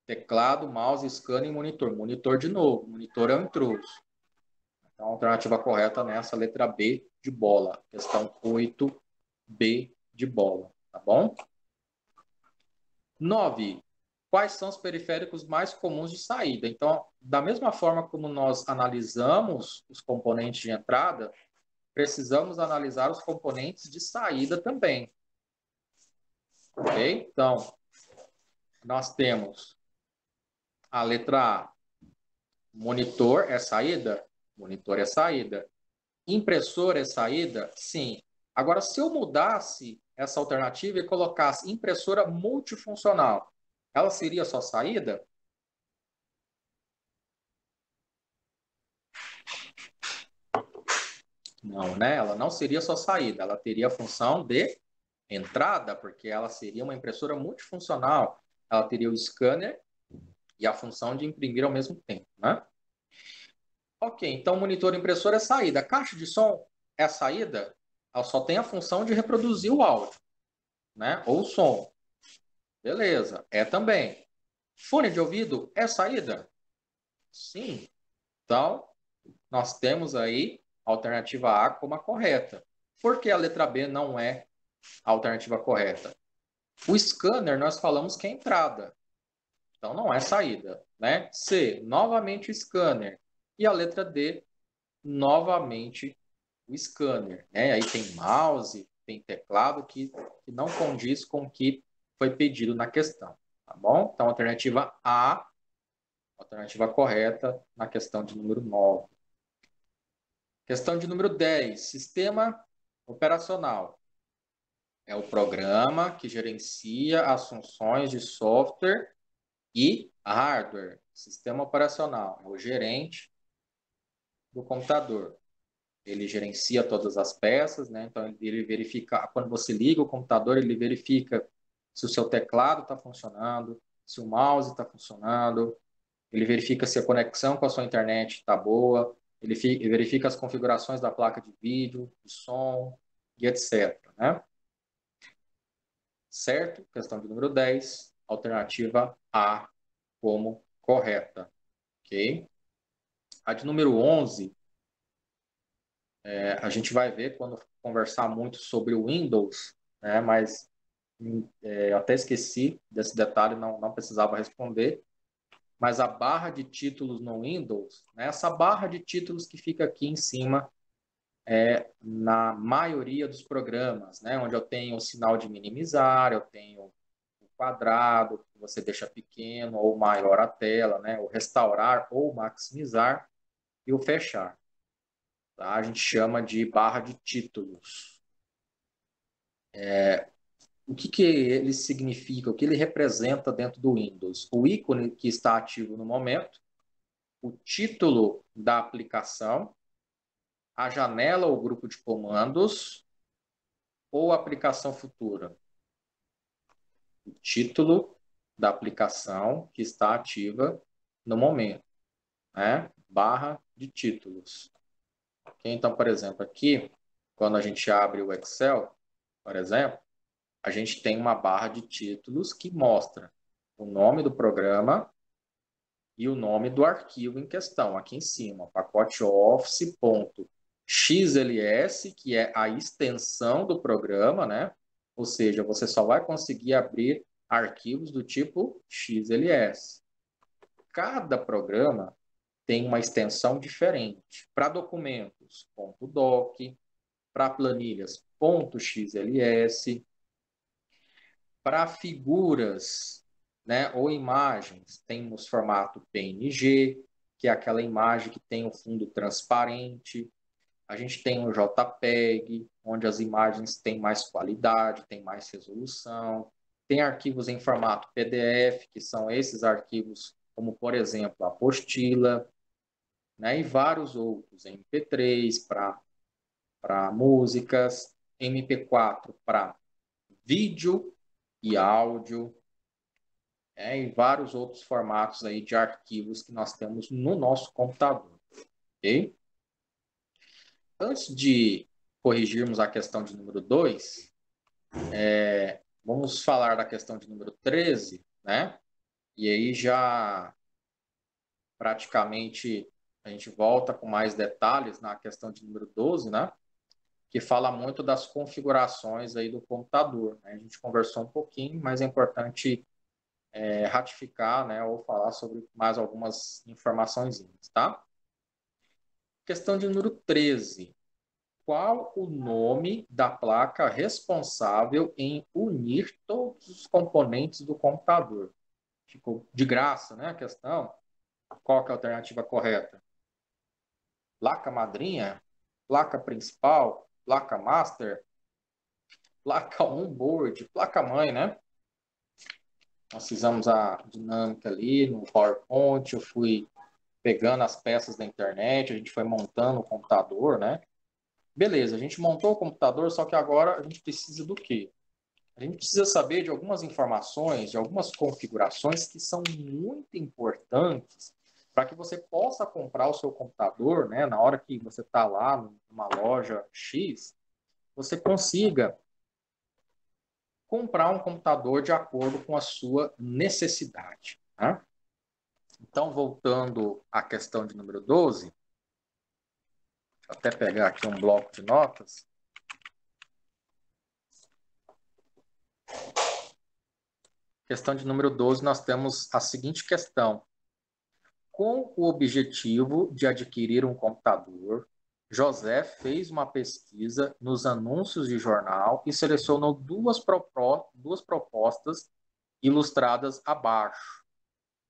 Teclado, mouse, scanner e monitor. Monitor de novo. Monitor é o intruso. Então, a alternativa correta nessa, letra B de bola. Questão 8B de bola. Tá bom? 9. Quais são os periféricos mais comuns de saída? Então, da mesma forma como nós analisamos os componentes de entrada, precisamos analisar os componentes de saída também. Ok? Então, nós temos a letra A. Monitor é saída? Monitor é saída. Impressor é saída? Sim. Agora, se eu mudasse essa alternativa e colocasse impressora multifuncional, ela seria só saída? Não, né? Ela não seria só saída, ela teria a função de entrada, porque ela seria uma impressora multifuncional. Ela teria o scanner e a função de imprimir ao mesmo tempo, né? Ok, então monitor e impressora é saída. Caixa de som é saída? Ela só tem a função de reproduzir o áudio, né? Ou o som. Beleza, é também. Fone de ouvido é saída? Sim. Então, nós temos aí a alternativa A como a correta. Por que a letra B não é a alternativa correta? O scanner, nós falamos que é entrada. Então, não é saída, né? C, novamente o scanner. E a letra D, novamente o scanner, né? Aí tem mouse, tem teclado que não condiz com o que foi pedido na questão, tá bom? Então, alternativa A, alternativa correta na questão de número 9. Questão de número 10, sistema operacional. É o programa que gerencia as funções de software e hardware. Sistema operacional é o gerente do computador. Ele gerencia todas as peças, né? Então ele verifica, quando você liga o computador, ele verifica se o seu teclado está funcionando, se o mouse está funcionando, ele verifica se a conexão com a sua internet está boa, ele verifica as configurações da placa de vídeo, de som e etc. Né? Certo? Questão de número 10, alternativa A como correta. Ok? A de número 11, a gente vai ver quando conversar muito sobre o Windows, né? Mas eu até esqueci desse detalhe, não precisava responder. Mas a barra de títulos no Windows, né? Essa barra de títulos que fica aqui em cima, na maioria dos programas, né? Onde eu tenho o sinal de minimizar, eu tenho o quadrado, que você deixa pequeno ou maior a tela, né? O restaurar ou maximizar e o fechar. Tá? A gente chama de barra de títulos. O que ele significa, o que ele representa dentro do Windows? O ícone que está ativo no momento, o título da aplicação, a janela ou grupo de comandos ou aplicação futura. O título da aplicação que está ativa no momento, né? Barra de títulos. Okay? Então, por exemplo, aqui, quando a gente abre o Excel, por exemplo, a gente tem uma barra de títulos que mostra o nome do programa e o nome do arquivo em questão, aqui em cima, pacote office.xls, que é a extensão do programa, né? Ou seja, você só vai conseguir abrir arquivos do tipo XLS. Cada programa tem uma extensão diferente. Para documentos, .doc, para planilhas, .xls, para figuras, né? Ou imagens, temos formato PNG, que é aquela imagem que tem o fundo transparente. A gente tem o JPEG, onde as imagens têm mais qualidade, têm mais resolução. Tem arquivos em formato PDF, que são esses arquivos, como, por exemplo, a apostila, né? E vários outros, MP3 para músicas, MP4 para vídeo e áudio, e vários outros formatos aí de arquivos que nós temos no nosso computador, ok? Antes de corrigirmos a questão de número 2, vamos falar da questão de número 13, né? E aí já praticamente a gente volta com mais detalhes na questão de número 12, né? Que fala muito das configurações aí do computador, né? A gente conversou um pouquinho, mas é importante ratificar, né? Ou falar sobre mais algumas informações, tá? Questão de número 13. Qual o nome da placa responsável em unir todos os componentes do computador? Ficou de graça, né, a questão. Qual que é a alternativa correta? Placa madrinha? Placa principal? Placa master? Placa onboard? Placa mãe, né? Nós fizemos a dinâmica ali no PowerPoint, eu fui pegando as peças da internet, a gente foi montando o computador, né? Beleza, a gente montou o computador, só que agora a gente precisa do quê? A gente precisa saber de algumas informações, de algumas configurações que são muito importantes para que você possa comprar o seu computador, né? Na hora que você está lá numa loja X, você consiga comprar um computador de acordo com a sua necessidade, né? Então, voltando à questão de número 12, deixa eu até pegar aqui um bloco de notas. Questão de número 12, nós temos a seguinte questão. Com o objetivo de adquirir um computador, José fez uma pesquisa nos anúncios de jornal e selecionou duas propostas ilustradas abaixo,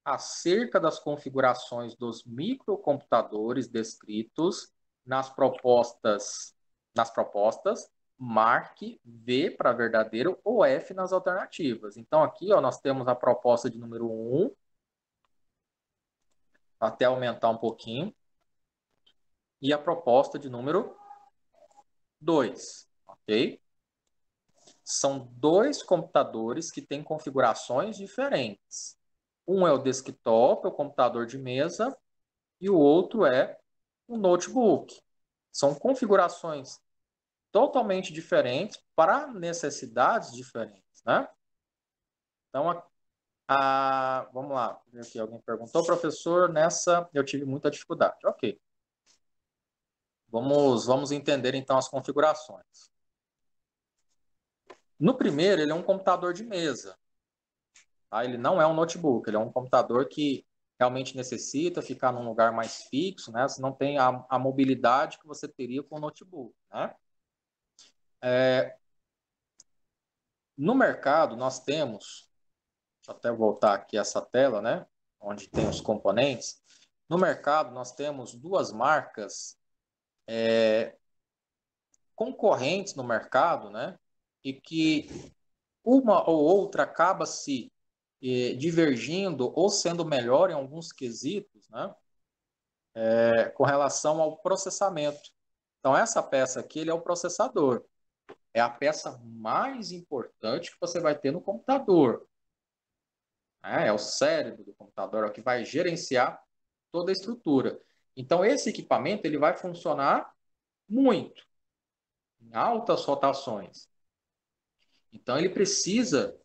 acerca das configurações dos microcomputadores descritos nas propostas, marque V para verdadeiro ou F nas alternativas. Então, aqui ó, nós temos a proposta de número 1, até aumentar um pouquinho, e a proposta de número 2, ok? São dois computadores que têm configurações diferentes. Um é o desktop, o computador de mesa, e o outro é o notebook. São configurações totalmente diferentes para necessidades diferentes, né? Então, vamos lá. Aqui alguém perguntou, professor, nessa eu tive muita dificuldade. Ok. Vamos entender então as configurações. No primeiro, ele é um computador de mesa. Tá? Ele não é um notebook, ele é um computador que realmente necessita ficar num lugar mais fixo, né? Você não tem a mobilidade que você teria com o notebook, né? No mercado, nós temos, deixa eu até voltar aqui essa tela, né? Onde tem os componentes. No mercado, nós temos duas marcas concorrentes no mercado, né? E que uma ou outra acaba se divergindo ou sendo melhor em alguns quesitos, né? Com relação ao processamento. Então, essa peça aqui ele é o processador. É a peça mais importante que você vai ter no computador. É o cérebro do computador, é o que vai gerenciar toda a estrutura. Então, esse equipamento ele vai funcionar muito, em altas rotações. Então, ele precisa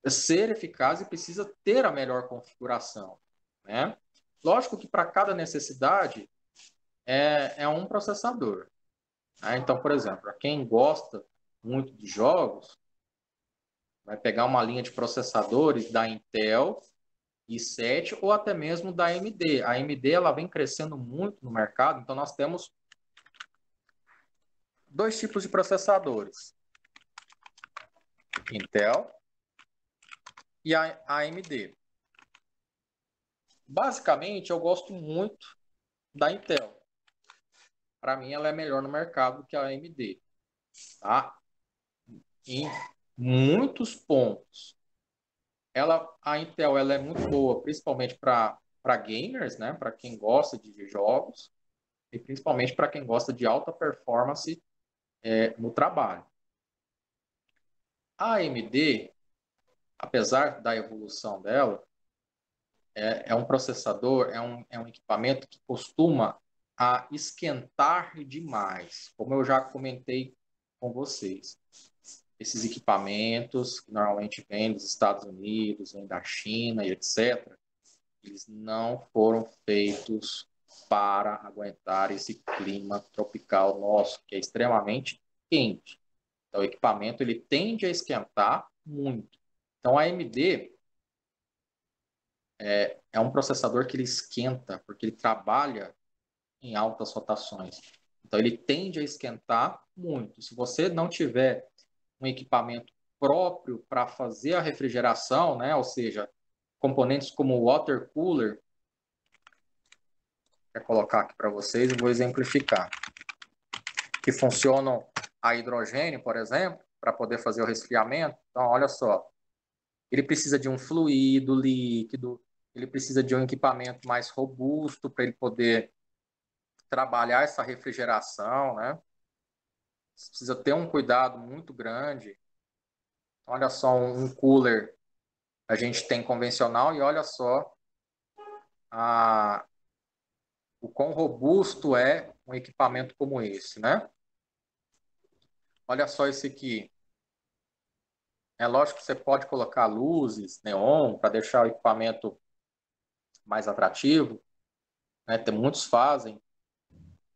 ser eficaz e precisa ter a melhor configuração, né? Lógico que para cada necessidade é um processador. Né? Então, por exemplo, para quem gosta muito de jogos, vai pegar uma linha de processadores da Intel, i7 ou até mesmo da AMD. A AMD ela vem crescendo muito no mercado, então nós temos dois tipos de processadores. Intel e a AMD. Basicamente, eu gosto muito da Intel. Para mim, ela é melhor no mercado que a AMD, tá? Em muitos pontos. A Intel ela é muito boa, principalmente para gamers, né? Para quem gosta de jogos e principalmente para quem gosta de alta performance no trabalho. A AMD, apesar da evolução dela, é um processador, é um equipamento que costuma a esquentar demais, como eu já comentei com vocês. Esses equipamentos, que normalmente vêm dos Estados Unidos, vêm da China e etc., eles não foram feitos para aguentar esse clima tropical nosso, que é extremamente quente. Então, o equipamento ele tende a esquentar muito. Então, a AMD é um processador que ele esquenta, porque ele trabalha em altas rotações. Então, ele tende a esquentar muito. Se você não tiver um equipamento próprio para fazer a refrigeração, né? Ou seja, componentes como o water cooler, vou colocar aqui para vocês e vou exemplificar, que funcionam a hidrogênio, por exemplo, para poder fazer o resfriamento. Então, olha só, ele precisa de um fluido líquido, ele precisa de um equipamento mais robusto para ele poder trabalhar essa refrigeração, né? Você precisa ter um cuidado muito grande. Olha só, um cooler a gente tem convencional e olha só o quão robusto é um equipamento como esse, né? Olha só esse aqui. É lógico que você pode colocar luzes, neon, para deixar o equipamento mais atrativo, né? Muitos fazem,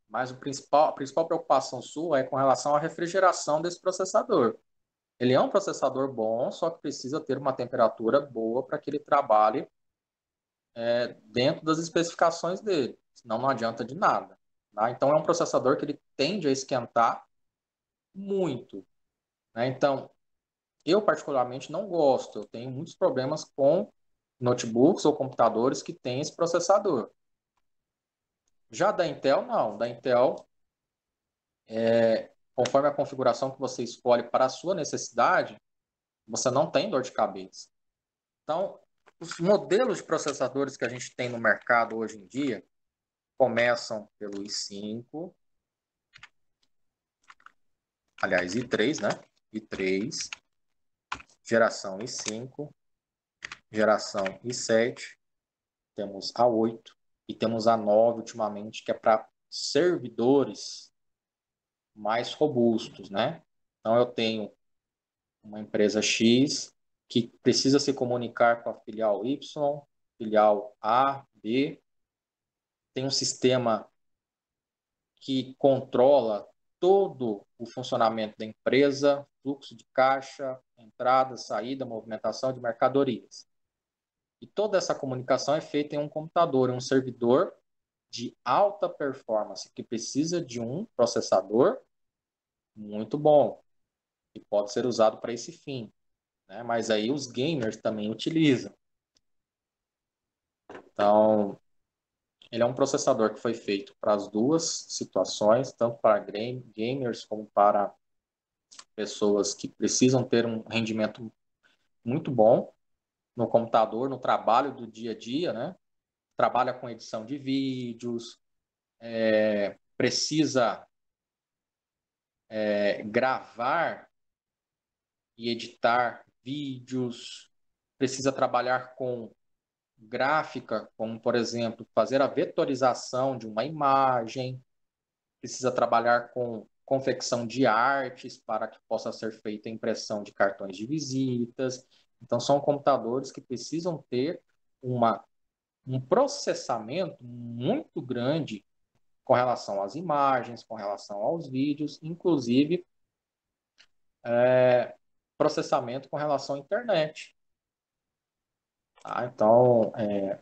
mas a principal preocupação sua é com relação à refrigeração desse processador. Ele é um processador bom, só que precisa ter uma temperatura boa para que ele trabalhe dentro das especificações dele, senão não adianta de nada. Tá? Então, é um processador que ele tende a esquentar muito. Né? Então, eu particularmente não gosto, eu tenho muitos problemas com notebooks ou computadores que têm esse processador. Já da Intel, não. Da Intel, conforme a configuração que você escolhe para a sua necessidade, você não tem dor de cabeça. Então, os modelos de processadores que a gente tem no mercado hoje em dia começam pelo i5, aliás, i3, né? i3, geração i5, geração i7, temos a 8 e temos a 9 ultimamente, que é para servidores mais robustos, né? Então, eu tenho uma empresa X que precisa se comunicar com a filial Y, filial A, B, tem um sistema que controla todo o funcionamento da empresa, fluxo de caixa, entrada, saída, movimentação de mercadorias. E toda essa comunicação é feita em um computador, um servidor de alta performance, que precisa de um processador muito bom, que pode ser usado para esse fim. Né? Mas aí os gamers também utilizam. Então, ele é um processador que foi feito para as duas situações, tanto para gamers como para pessoas que precisam ter um rendimento muito bom no computador, no trabalho do dia a dia, né? Trabalha com edição de vídeos, precisa gravar e editar vídeos, precisa trabalhar com gráfica, como, por exemplo, fazer a vetorização de uma imagem, precisa trabalhar com confecção de artes para que possa ser feita a impressão de cartões de visitas. Então, são computadores que precisam ter um processamento muito grande com relação às imagens, com relação aos vídeos, inclusive processamento com relação à internet. Tá? Então,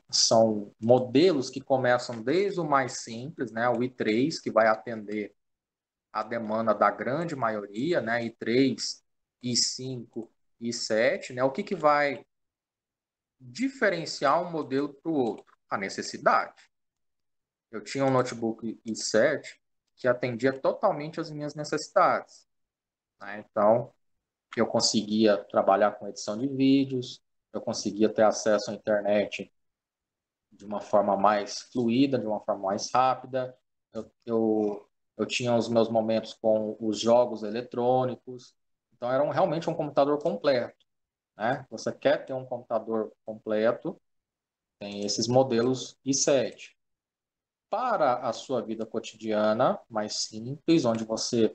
são modelos que começam desde o mais simples, né, o i3, que vai atender a demanda da grande maioria, né, i3, i5, i7, né, o que vai diferenciar um modelo para o outro? A necessidade. Eu tinha um notebook i7 que atendia totalmente às minhas necessidades, né? Então, eu conseguia trabalhar com edição de vídeos, eu conseguia ter acesso à internet de uma forma mais fluida, de uma forma mais rápida. Eu tinha os meus momentos com os jogos eletrônicos. Então, era realmente um computador completo, né? Você quer ter um computador completo, tem esses modelos i7. Para a sua vida cotidiana, mais simples, onde você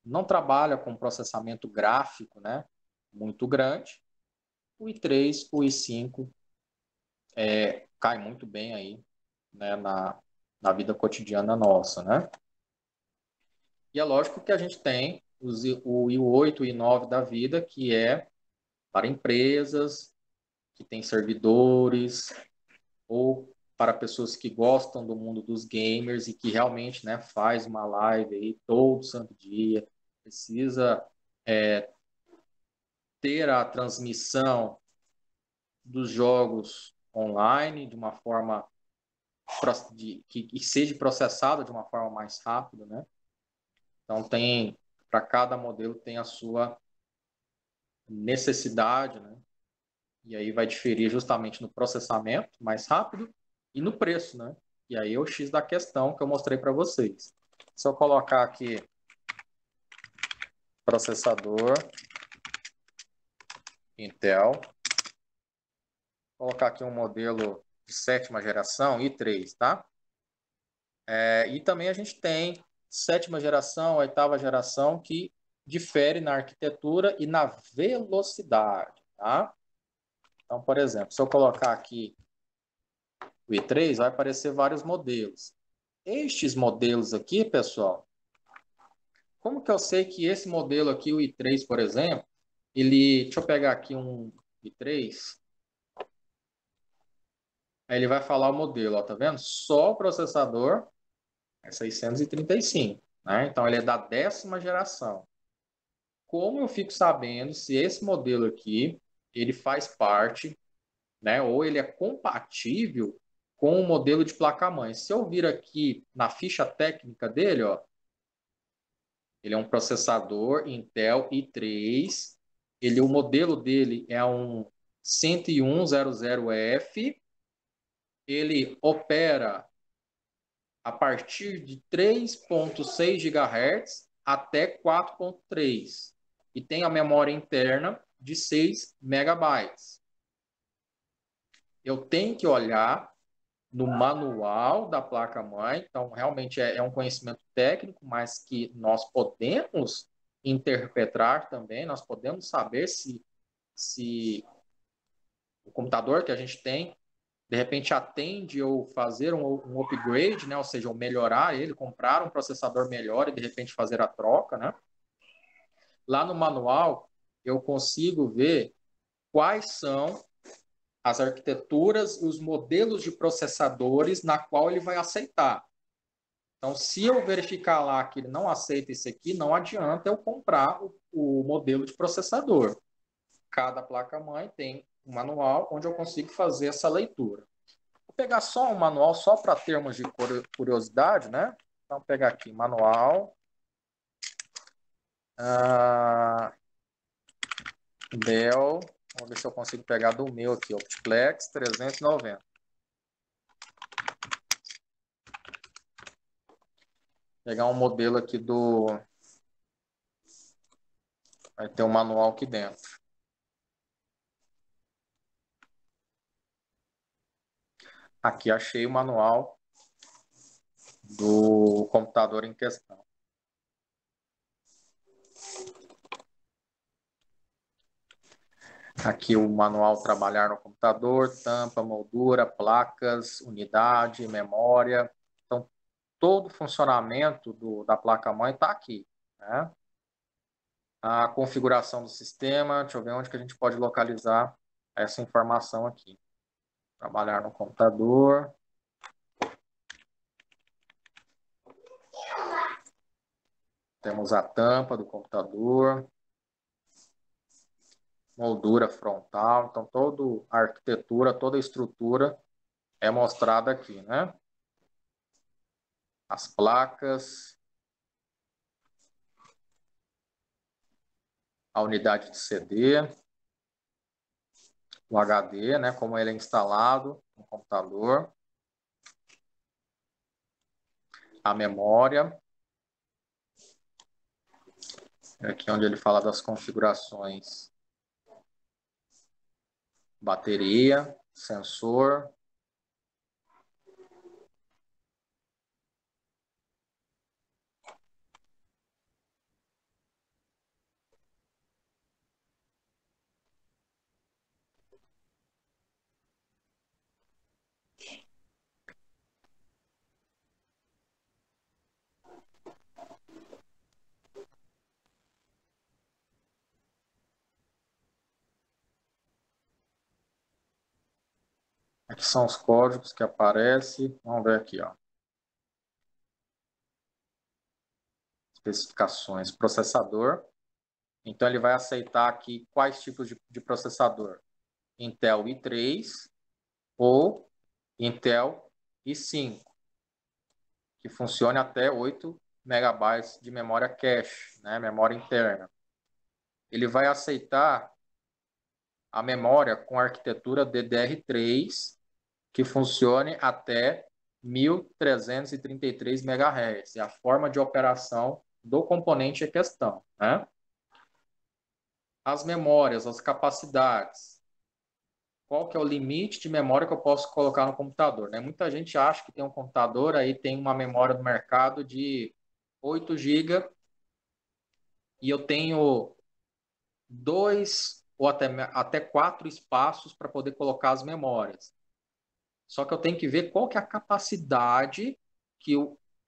não trabalha com processamento gráfico, né, muito grande, o i3, o i5 cai muito bem aí, né, na vida cotidiana nossa, né? E é lógico que a gente tem o i8, o i9 da vida, que é para empresas, que tem servidores, ou para pessoas que gostam do mundo dos gamers e que realmente, né, faz uma live aí todo santo dia, precisa ter a transmissão dos jogos online de uma forma que seja processada de uma forma mais rápida, né? Então tem para cada modelo tem a sua necessidade, né? E aí vai diferir justamente no processamento mais rápido e no preço, né? E aí é o X da questão que eu mostrei para vocês. Se eu colocar aqui processador Intel, colocar aqui um modelo de 7ª geração, i3, tá? E também a gente tem 7ª geração, 8ª geração, que difere na arquitetura e na velocidade, tá? Então, por exemplo, se eu colocar aqui o i3, vai aparecer vários modelos. Estes modelos aqui, pessoal, como que eu sei que esse modelo aqui, o i3, por exemplo, deixa eu pegar aqui um i3, aí ele vai falar o modelo, ó, tá vendo? Só o processador é 635, né? Então, ele é da 10ª geração. Como eu fico sabendo se esse modelo aqui, ele faz parte, né, ou ele é compatível com o modelo de placa-mãe? Se eu vir aqui na ficha técnica dele, ó, ele é um processador Intel i3, o modelo dele é um 10100F, ele opera a partir de 3.6 GHz até 4.3 e tem a memória interna de 6 megabytes. Eu tenho que olhar no manual da placa-mãe, então realmente é um conhecimento técnico, mas que nós podemos interpretar também, nós podemos saber se o computador que a gente tem de repente atende ou fazer um upgrade, né? Ou seja, ou melhorar ele, comprar um processador melhor e de repente fazer a troca, né? Lá no manual eu consigo ver quais são as arquiteturas e os modelos de processadores na qual ele vai aceitar. Então, se eu verificar lá que ele não aceita esse aqui, não adianta eu comprar o modelo de processador. Cada placa-mãe tem um manual onde eu consigo fazer essa leitura. Vou pegar só um manual, só para termos de curiosidade, né? Então, vou pegar aqui, manual. Dell. Vamos ver se eu consigo pegar do meu aqui, Optiplex 390. Pegar um modelo aqui do... Vai ter um manual aqui dentro. Aqui achei o manual do computador em questão. Aqui o manual trabalhar no computador, tampa, moldura, placas, unidade, memória. Então, todo o funcionamento da placa-mãe está aqui, né? A configuração do sistema, deixa eu ver onde que a gente pode localizar essa informação aqui. Trabalhar no computador. Temos a tampa do computador. moldura frontal. Então, toda a arquitetura, toda a estrutura é mostrada aqui, né? As placas, a unidade de CD, o HD, né? Como ele é instalado no computador, a memória, aqui onde ele fala das configurações, bateria, sensor, aqui são os códigos que aparecem. Vamos ver aqui, ó. Especificações. Processador. Então, ele vai aceitar aqui quais tipos de processador. Intel i3 ou Intel i5, que funcione até 8 megabytes de memória cache, né? Memória interna. Ele vai aceitar a memória com arquitetura DDR3, que funcione até 1333 MHz. É a forma de operação do componente em questão, né? As memórias, as capacidades. Qual que é o limite de memória que eu posso colocar no computador, né? Muita gente acha que tem um computador, aí tem uma memória no mercado de 8 GB e eu tenho 2 ou até 4 espaços para poder colocar as memórias. Só que eu tenho que ver qual que é a capacidade que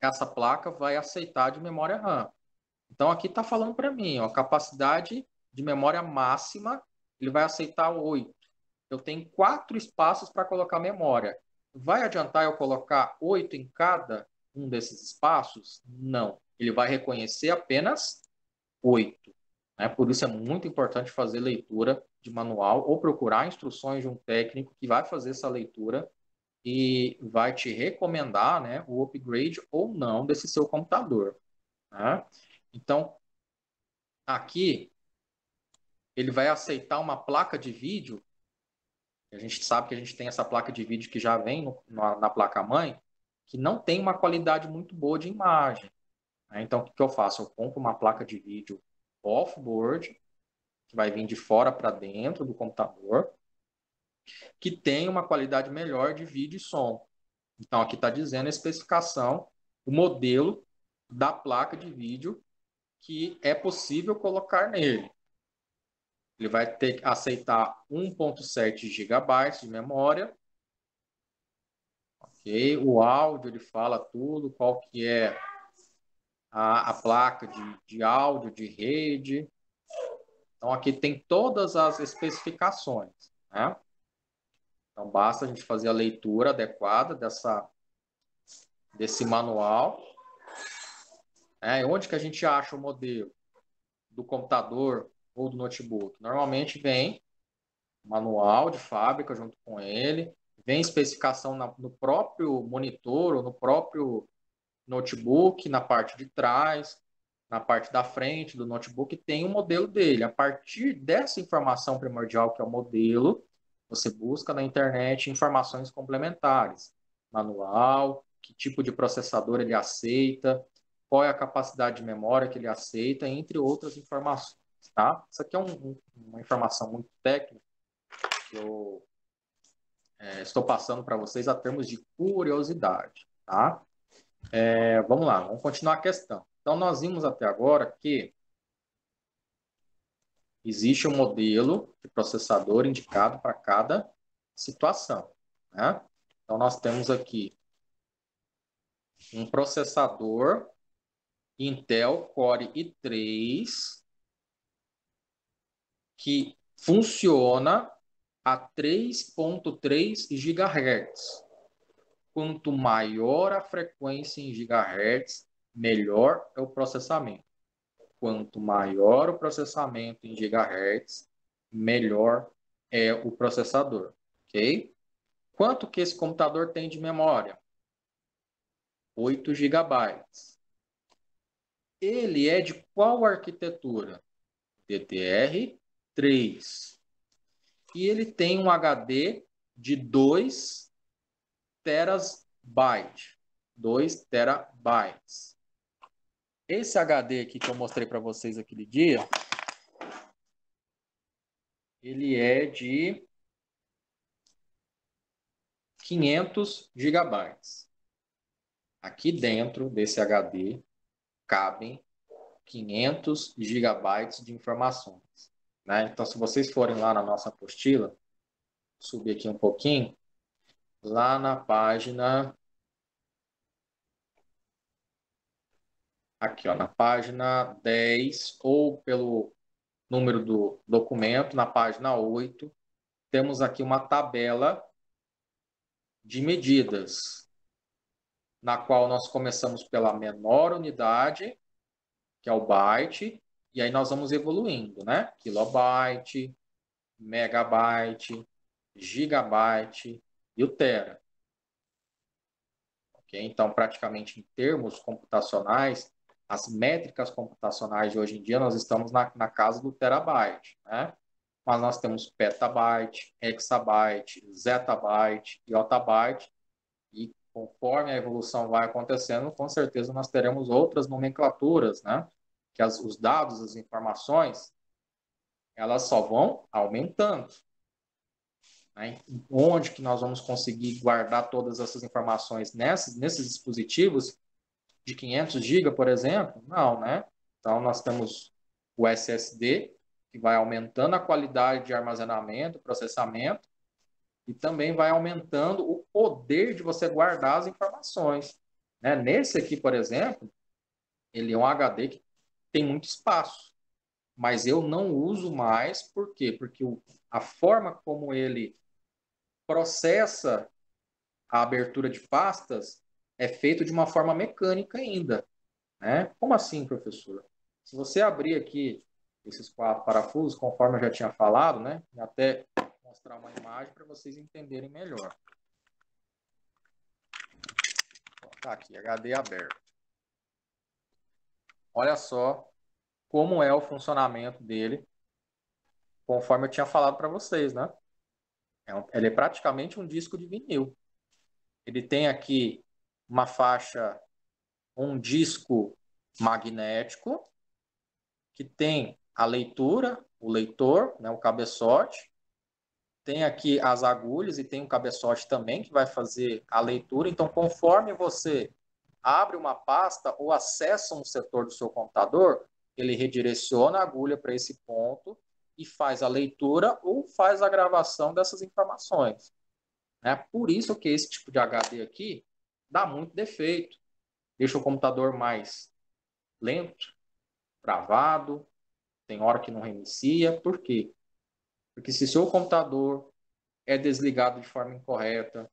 essa placa vai aceitar de memória RAM. Então, aqui está falando para mim, ó, a capacidade de memória máxima, ele vai aceitar 8. Eu tenho 4 espaços para colocar memória. Vai adiantar eu colocar 8 em cada um desses espaços? Não. Ele vai reconhecer apenas 8. Né? Por isso é muito importante fazer leitura de manual ou procurar instruções de um técnico que vai fazer essa leitura e vai te recomendar, né, o upgrade ou não desse seu computador. Né? Então, aqui, ele vai aceitar uma placa de vídeo. A gente sabe que a gente tem essa placa de vídeo que já vem na placa-mãe, que não tem uma qualidade muito boa de imagem. Né? Então, o que eu faço? Eu compro uma placa de vídeo off-board, que vai vir de fora para dentro do computador, que tem uma qualidade melhor de vídeo e som. Então, aqui está dizendo a especificação, o modelo da placa de vídeo que é possível colocar nele. Ele vai ter que aceitar 1.7 GB de memória. Ok? O áudio, ele fala tudo, qual que é a placa de áudio, de rede. Então, aqui tem todas as especificações. Né? Então, basta a gente fazer a leitura adequada desse manual. Onde que a gente acha o modelo do computador ou do notebook? Normalmente vem manual de fábrica junto com ele, vem especificação no próprio monitor ou no próprio notebook, na parte de trás, na parte da frente do notebook, tem o modelo dele. A partir dessa informação primordial, que é o modelo, você busca na internet informações complementares. Manual, que tipo de processador ele aceita, qual é a capacidade de memória que ele aceita, entre outras informações. Tá? Isso aqui é uma informação muito técnica que eu estou passando para vocês a termos de curiosidade. Tá? Vamos lá, vamos continuar a questão. Então, nós vimos até agora que existe um modelo de processador indicado para cada situação. Né? Então, nós temos aqui um processador Intel Core i3 que funciona a 3.3 GHz. Quanto maior a frequência em gigahertz, melhor é o processamento. Quanto maior o processamento em gigahertz, melhor é o processador, ok? Quanto que esse computador tem de memória? 8 GB. Ele é de qual arquitetura? DDR3. E ele tem um HD de 2 terabytes. 2 terabytes. Esse HD aqui que eu mostrei para vocês aquele dia, ele é de 500 gigabytes. Aqui dentro desse HD cabem 500 gigabytes de informações, né? Então, se vocês forem lá na nossa apostila, subir aqui um pouquinho, lá na página, aqui ó, na página 10, ou pelo número do documento, na página 8, temos aqui uma tabela de medidas, na qual nós começamos pela menor unidade, que é o byte, e aí nós vamos evoluindo, né? Kilobyte, megabyte, gigabyte e o tera. Okay? Então, praticamente em termos computacionais, as métricas computacionais de hoje em dia, nós estamos na casa do terabyte, né? Mas nós temos petabyte, hexabyte, zettabyte e ottabyte, e conforme a evolução vai acontecendo, com certeza nós teremos outras nomenclaturas, né? Que os dados, as informações, elas só vão aumentando. Né? Onde que nós vamos conseguir guardar todas essas informações nesses dispositivos de 500 GB, por exemplo? Não, né? Então, nós temos o SSD, que vai aumentando a qualidade de armazenamento, processamento, e também vai aumentando o poder de você guardar as informações. Né? Nesse aqui, por exemplo, ele é um HD que tem muito espaço, mas eu não uso mais, por quê? Porque a forma como ele processa a abertura de pastas é feito de uma forma mecânica ainda. Né? Como assim, professor? Se você abrir aqui esses 4 parafusos, conforme eu já tinha falado, né? Vou até mostrar uma imagem para vocês entenderem melhor. Tá aqui, HD aberto. Olha só como é o funcionamento dele, conforme eu tinha falado para vocês, né? Ele é praticamente um disco de vinil. Ele tem aqui uma faixa, um disco magnético, que tem a leitura, o leitor, né, o cabeçote, tem aqui as agulhas e tem um cabeçote também que vai fazer a leitura. Então, conforme você abre uma pasta ou acessa um setor do seu computador, ele redireciona a agulha para esse ponto e faz a leitura ou faz a gravação dessas informações. É por isso que esse tipo de HD aqui dá muito defeito, deixa o computador mais lento, travado, tem hora que não reinicia. Por quê? Porque se seu computador é desligado de forma incorreta,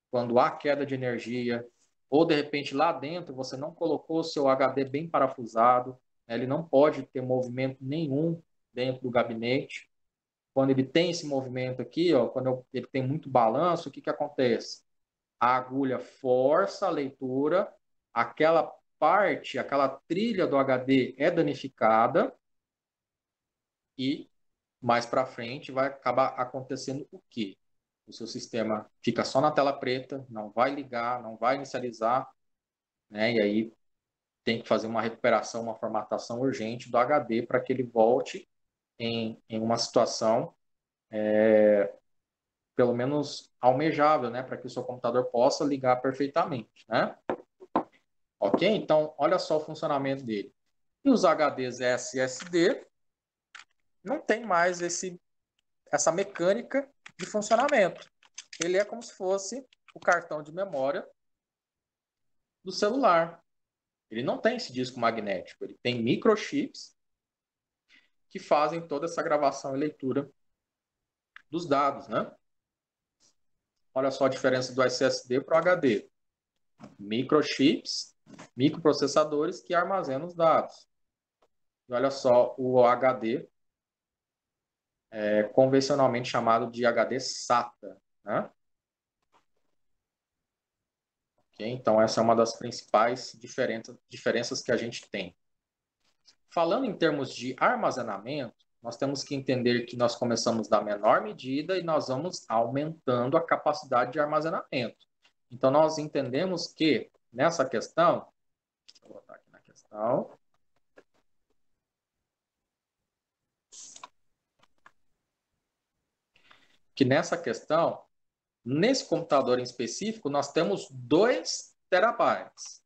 quando há queda de energia, ou de repente lá dentro você não colocou o seu HD bem parafusado, né, ele não pode ter movimento nenhum dentro do gabinete. Quando ele tem esse movimento aqui, ó, quando ele tem muito balanço, o que acontece? A agulha força a leitura, aquela parte, aquela trilha do HD é danificada e mais para frente vai acabar acontecendo o quê? O seu sistema fica só na tela preta, não vai ligar, não vai inicializar, né? E aí tem que fazer uma recuperação, uma formatação urgente do HD para que ele volte em uma situação pelo menos almejável, né? Para que o seu computador possa ligar perfeitamente, né? Ok? Então, olha só o funcionamento dele. E os HDs SSD não tem mais essa mecânica de funcionamento. Ele é como se fosse o cartão de memória do celular. Ele não tem esse disco magnético, ele tem microchips que fazem toda essa gravação e leitura dos dados, né? Olha só a diferença do SSD para o HD. Microchips, microprocessadores que armazenam os dados. E olha só o HD convencionalmente chamado de HD SATA, né? Okay? Então, essa é uma das principais diferenças que a gente tem. Falando em termos de armazenamento, nós temos que entender que nós começamos da menor medida e nós vamos aumentando a capacidade de armazenamento. Então, nós entendemos que nessa questão, vou botar aqui na questão, que nessa questão, nesse computador em específico, nós temos 2 terabytes.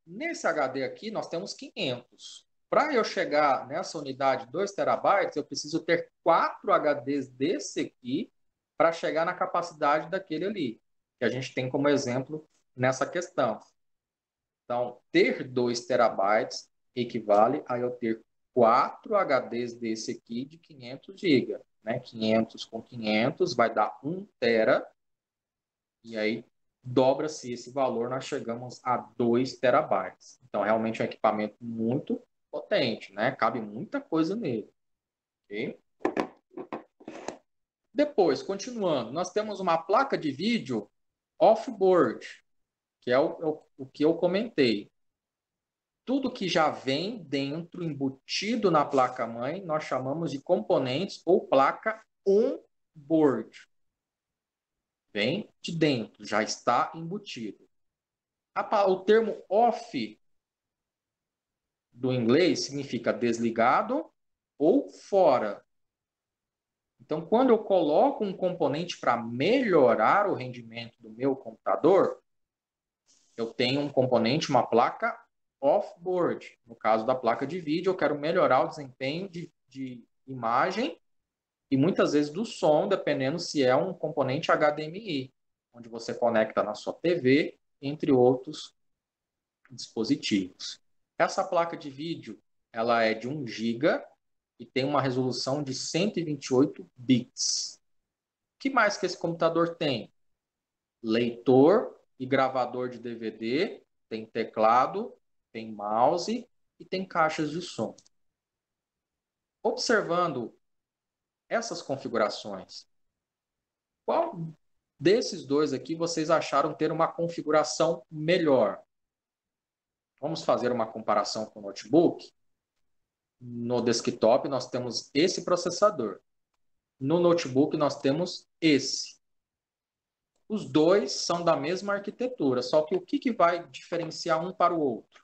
Nesse HD aqui, nós temos 500. Para eu chegar nessa unidade 2 terabytes, eu preciso ter 4 HDs desse aqui para chegar na capacidade daquele ali, que a gente tem como exemplo nessa questão. Então, ter 2 terabytes equivale a eu ter 4 HDs desse aqui de 500 GB. Né? 500 com 500 vai dar 1 tera. E aí, dobra-se esse valor, nós chegamos a 2 terabytes. Então, realmente é um equipamento muito potente, né? Cabe muita coisa nele. Okay? Depois, continuando, nós temos uma placa de vídeo off-board, que é o que eu comentei. Tudo que já vem dentro, embutido na placa-mãe, nós chamamos de componentes ou placa on-board. Vem de dentro, já está embutido. O termo off do inglês significa desligado ou fora. Então, quando eu coloco um componente para melhorar o rendimento do meu computador, eu tenho um componente, uma placa off-board. No caso da placa de vídeo, eu quero melhorar o desempenho de imagem e muitas vezes do som, dependendo se é um componente HDMI, onde você conecta na sua TV, entre outros dispositivos. Essa placa de vídeo, ela é de 1 GB e tem uma resolução de 128 bits. O que mais que esse computador tem? Leitor e gravador de DVD, tem teclado, tem mouse e tem caixas de som. Observando essas configurações, qual desses dois aqui vocês acharam ter uma configuração melhor? Vamos fazer uma comparação com o notebook. No desktop, nós temos esse processador. No notebook, nós temos esse. Os dois são da mesma arquitetura, só que o que vai diferenciar um para o outro?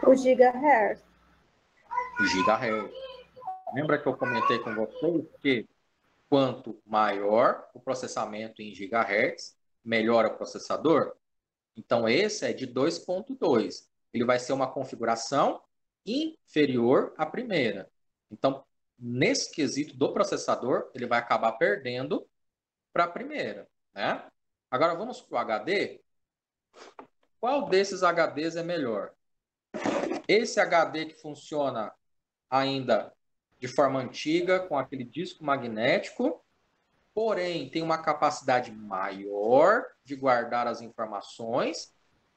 O gigahertz. O gigahertz. Lembra que eu comentei com vocês que quanto maior o processamento em gigahertz, melhor o processador? Então, esse é de 2.2. Ele vai ser uma configuração inferior à primeira. Então, nesse quesito do processador, ele vai acabar perdendo para a primeira. Né? Agora, vamos para o HD. Qual desses HDs é melhor? Esse HD que funciona ainda de forma antiga, com aquele disco magnético, porém tem uma capacidade maior de guardar as informações,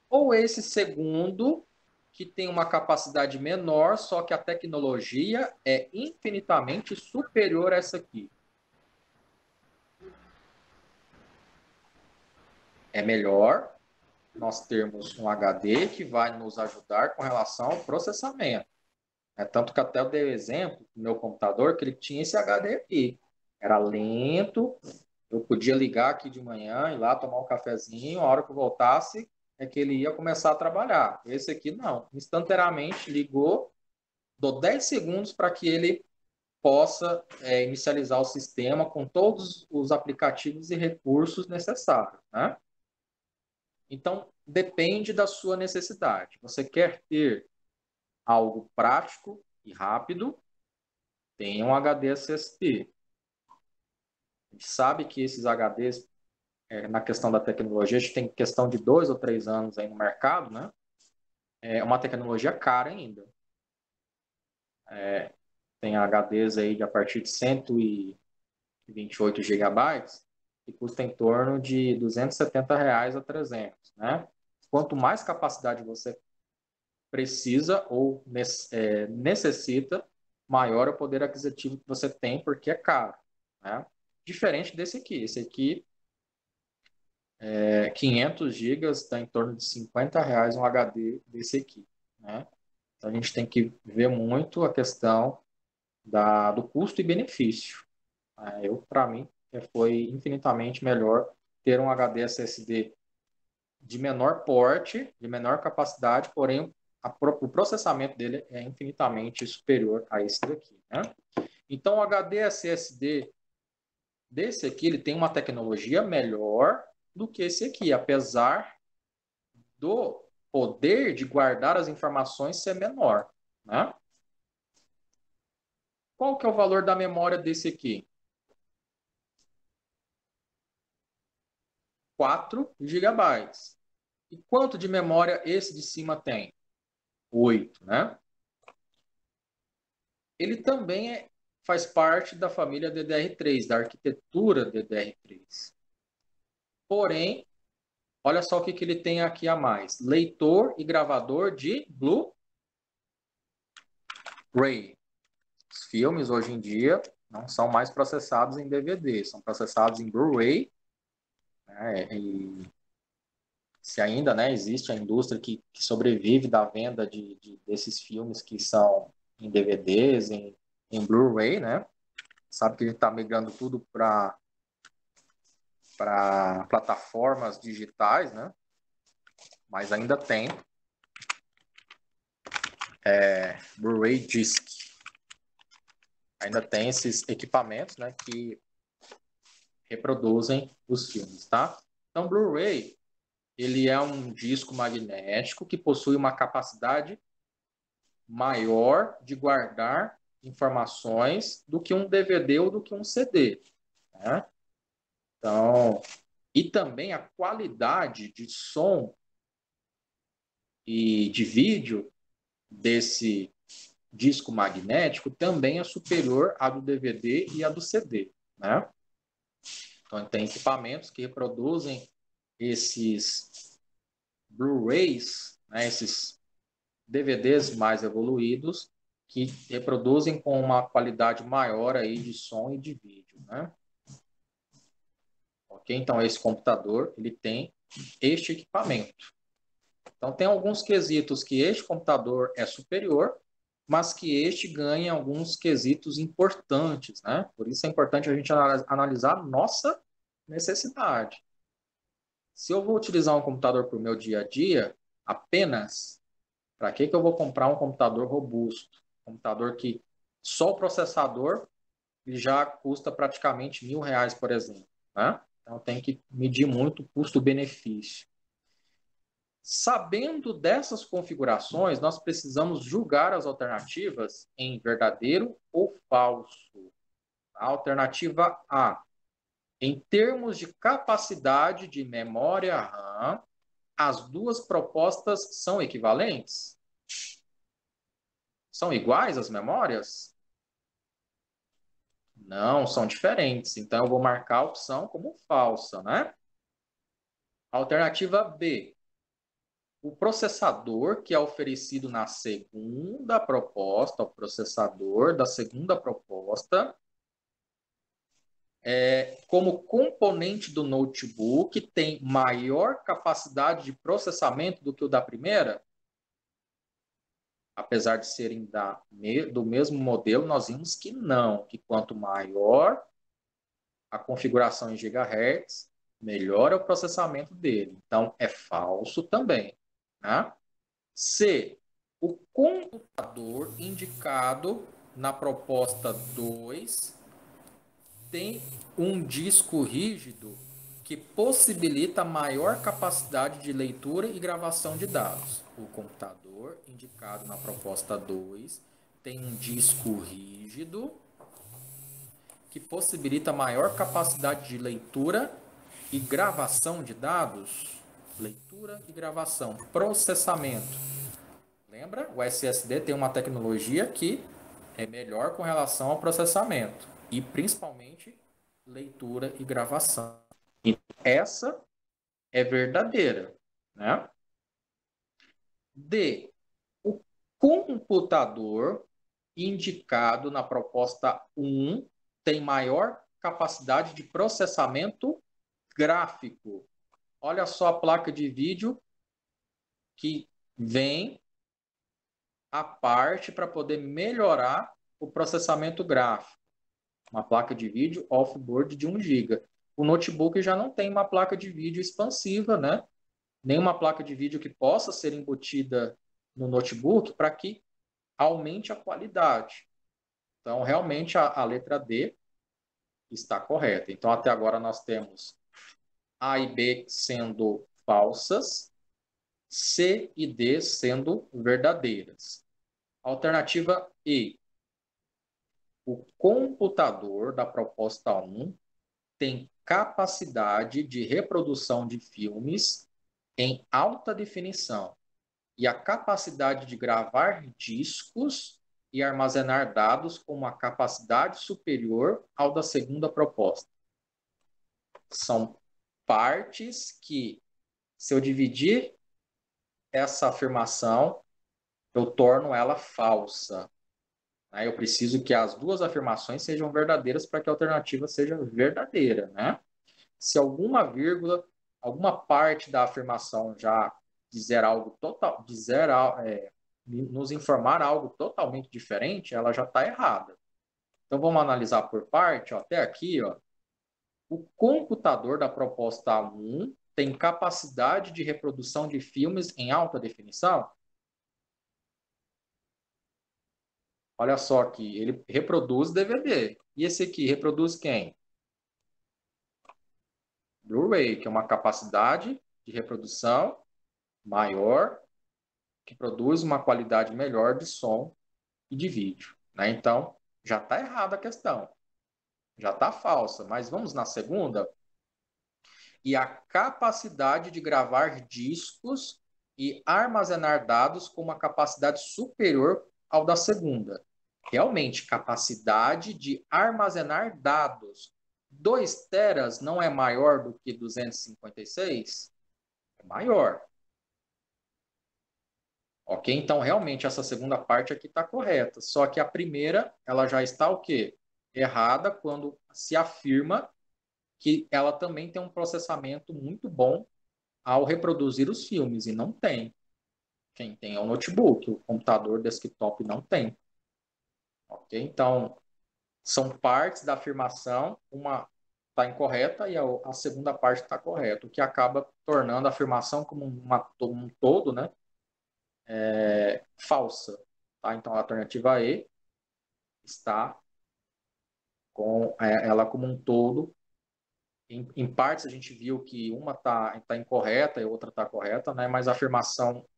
ou esse segundo, que tem uma capacidade menor, só que a tecnologia é infinitamente superior a essa aqui? É melhor nós termos um HD que vai nos ajudar com relação ao processamento. Tanto que até eu dei o exemplo do meu computador, que ele tinha esse HD aqui. Era lento, eu podia ligar aqui de manhã, ir lá tomar um cafezinho, a hora que eu voltasse é que ele ia começar a trabalhar. Esse aqui não. Instantaneamente ligou, dou 10 segundos para que ele possa inicializar o sistema com todos os aplicativos e recursos necessários. Né? Então, depende da sua necessidade. Você quer ter algo prático e rápido, tem um HD SSD. A gente sabe que esses HDs, na questão da tecnologia, a gente tem questão de 2 ou 3 anos aí no mercado, né? É uma tecnologia cara ainda. Tem HDs aí de a partir de 128 GB, que custa em torno de R$ 270 a 300, né? quanto mais capacidade você precisa ou necessita, maior é o poder aquisitivo que você tem, porque é caro, né? Diferente desse aqui. Esse aqui, 500 GB, está em torno de R$ 50 um HD desse aqui, né? Então, a gente tem que ver muito a questão do custo e benefício. Para mim, foi infinitamente melhor ter um HD SSD de menor porte, de menor capacidade, porém o processamento dele é infinitamente superior a esse daqui, né? Então, o HD SSD desse aqui, ele tem uma tecnologia melhor do que esse aqui, apesar do poder de guardar as informações ser menor, né? Qual que é o valor da memória desse aqui? 4 gigabytes. E quanto de memória esse de cima tem? 8, né? Ele também faz parte da família DDR3, da arquitetura DDR3. Porém, olha só o que ele tem aqui a mais. Leitor e gravador de Blu-ray. Os filmes, hoje em dia, não são mais processados em DVD, são processados em Blu-ray, né? E se ainda, né, existe a indústria que sobrevive da venda desses filmes que são em DVDs, em Blu-ray, né? Sabe que a gente está migrando tudo para plataformas digitais, né? Mas ainda tem Blu-ray Disc. Ainda tem esses equipamentos, né, que reproduzem os filmes, tá? Então, Blu-ray, ele é um disco magnético que possui uma capacidade maior de guardar informações do que um DVD ou do que um CD, né? Então, e também a qualidade de som e de vídeo desse disco magnético também é superior à do DVD e à do CD, né? Então, tem equipamentos que reproduzem esses Blu-rays, né, esses DVDs mais evoluídos, que reproduzem com uma qualidade maior aí de som e de vídeo, né? Ok? Então, esse computador, ele tem este equipamento. Então, tem alguns quesitos que este computador é superior, mas que este ganha alguns quesitos importantes, né? Por isso é importante a gente analisar a nossa necessidade. Se eu vou utilizar um computador para o meu dia a dia, apenas, para que eu vou comprar um computador robusto? Um computador que só o processador já custa praticamente R$ 1.000, por exemplo, né? Então, tem que medir muito o custo-benefício. Sabendo dessas configurações, nós precisamos julgar as alternativas em verdadeiro ou falso. A alternativa A. Em termos de capacidade de memória RAM, as duas propostas são equivalentes? São iguais as memórias? Não, são diferentes. Então, eu vou marcar a opção como falsa, né? Alternativa B. O processador que é oferecido na segunda proposta, o processador da segunda proposta, como componente do notebook, tem maior capacidade de processamento do que o da primeira? Apesar de serem do mesmo modelo, nós vimos que não, que quanto maior a configuração em gigahertz, melhor é o processamento dele. Então, é falso também, né? C. O computador indicado na proposta 2 tem um disco rígido que possibilita maior capacidade de leitura e gravação de dados. O computador indicado na proposta 2 tem um disco rígido que possibilita maior capacidade de leitura e gravação de dados. Leitura e gravação. Processamento. Lembra? O SSD tem uma tecnologia que é melhor com relação ao processamento. E principalmente leitura e gravação. E essa é verdadeira, né? D. O computador indicado na proposta 1 tem maior capacidade de processamento gráfico. Olha só a placa de vídeo que vem a parte para poder melhorar o processamento gráfico. Uma placa de vídeo off-board de 1 GB. O notebook já não tem uma placa de vídeo expansiva, né? Nem uma placa de vídeo que possa ser embutida no notebook para que aumente a qualidade. Então, realmente, a letra D está correta. Então, até agora nós temos A e B sendo falsas, C e D sendo verdadeiras. Alternativa E. O computador da proposta 1 tem capacidade de reprodução de filmes em alta definição e a capacidade de gravar discos e armazenar dados com uma capacidade superior ao da segunda proposta. São partes que, se eu dividir essa afirmação, eu torno ela falsa. Eu preciso que as duas afirmações sejam verdadeiras para que a alternativa seja verdadeira, né? Se alguma vírgula, alguma parte da afirmação já dizer algo total, nos informar algo totalmente diferente, ela já está errada. Então vamos analisar por parte, ó, até aqui, ó. O computador da proposta 1 tem capacidade de reprodução de filmes em alta definição? Olha só aqui, ele reproduz DVD. E esse aqui reproduz quem? Blu-ray, que é uma capacidade de reprodução maior, que produz uma qualidade melhor de som e de vídeo, né? Então, já está errada a questão. Já está falsa. Mas vamos na segunda. E a capacidade de gravar discos e armazenar dados com uma capacidade superior ao da segunda. Realmente, capacidade de armazenar dados. 2 teras não é maior do que 256? É maior. Ok? Então, realmente, essa segunda parte aqui está correta. Só que a primeira, ela já está o quê? Errada quando se afirma que ela também tem um processamento muito bom ao reproduzir os filmes, e não tem. Quem tem é o notebook, o computador desktop não tem. Ok? Então, são partes da afirmação, uma está incorreta e a segunda parte está correta, o que acaba tornando a afirmação como um todo, né, falsa. Tá? Então, a alternativa E está com ela como um todo. Em partes, a gente viu que uma está incorreta e a outra está correta, né, mas a afirmação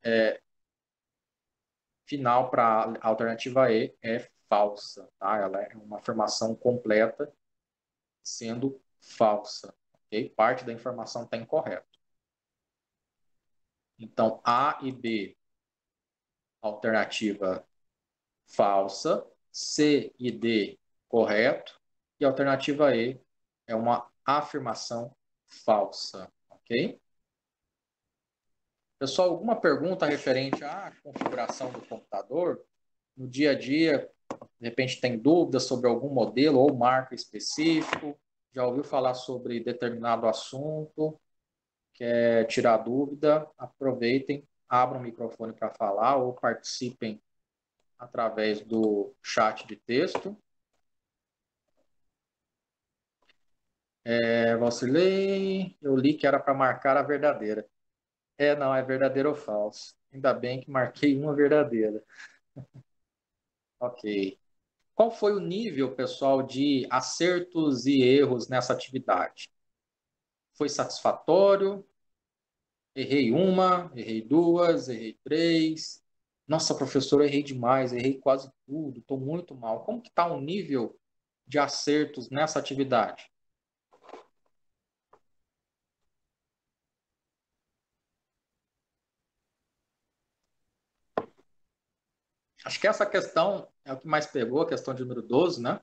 final para a alternativa E é falsa. Tá? Ela é uma afirmação completa sendo falsa. Okay? Parte da informação está incorreta. Então, A e B, alternativa falsa. C e D, correto. E a alternativa E é uma afirmação falsa. Ok? Pessoal, alguma pergunta referente à configuração do computador? No dia a dia, de repente tem dúvidas sobre algum modelo ou marca específico? Já ouviu falar sobre determinado assunto? Quer tirar dúvida? Aproveitem, abram o microfone para falar ou participem através do chat de texto. Vacilei, eu li que era para marcar a verdadeira. Não, é verdadeiro ou falso. Ainda bem que marquei uma verdadeira. Ok. Qual foi o nível, pessoal, de acertos e erros nessa atividade? Foi satisfatório? Errei uma, errei duas, errei três. Nossa, professor, errei demais, errei quase tudo, estou muito mal. Como que está o nível de acertos nessa atividade? Acho que essa questão é o que mais pegou, a questão de número 12, né?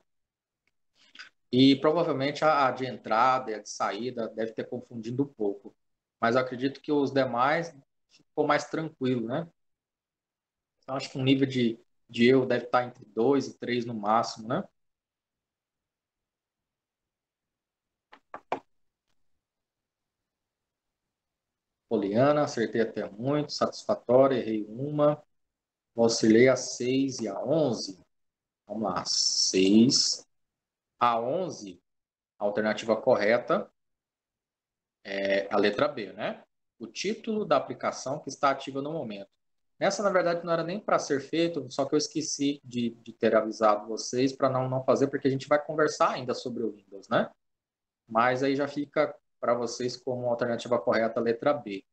E provavelmente a de entrada e a de saída deve ter confundido um pouco. Mas eu acredito que os demais ficou mais tranquilo, né? Então, acho que um nível de erro deve estar entre 2 e 3 no máximo, né? Poliana, acertei até muito, satisfatória, errei uma. Oscilei a 6 e a 11. Vamos lá, 6 a 11. A alternativa correta é a letra B, né? O título da aplicação que está ativa no momento. Essa, na verdade, não era nem para ser feito, só que eu esqueci de ter avisado vocês para não fazer, porque a gente vai conversar ainda sobre o Windows, né? Mas aí já fica para vocês como alternativa correta a letra B.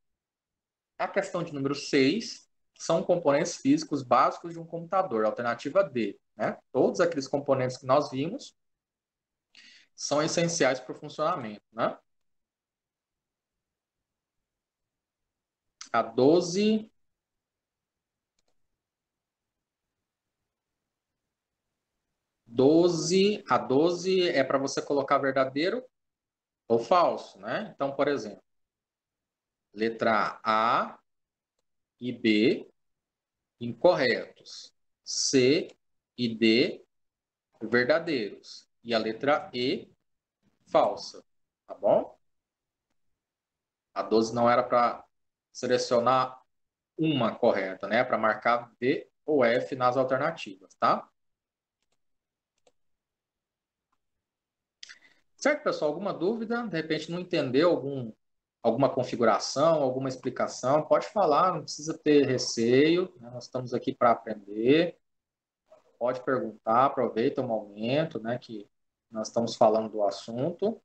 A questão de número 6 são componentes físicos básicos de um computador, alternativa D, né? Todos aqueles componentes que nós vimos são essenciais para o funcionamento, né? A 12 a 12 é para você colocar verdadeiro ou falso, né? Então, por exemplo, letra A e B incorretos, C e D verdadeiros e a letra E falsa, tá bom? A 12 não era para selecionar uma correta, né? Para marcar D ou F nas alternativas, tá? Certo, pessoal? Alguma dúvida? De repente não entendeu alguma configuração, alguma explicação? Pode falar, não precisa ter receio, né? Nós estamos aqui para aprender. Pode perguntar, aproveita o momento, né, que nós estamos falando do assunto.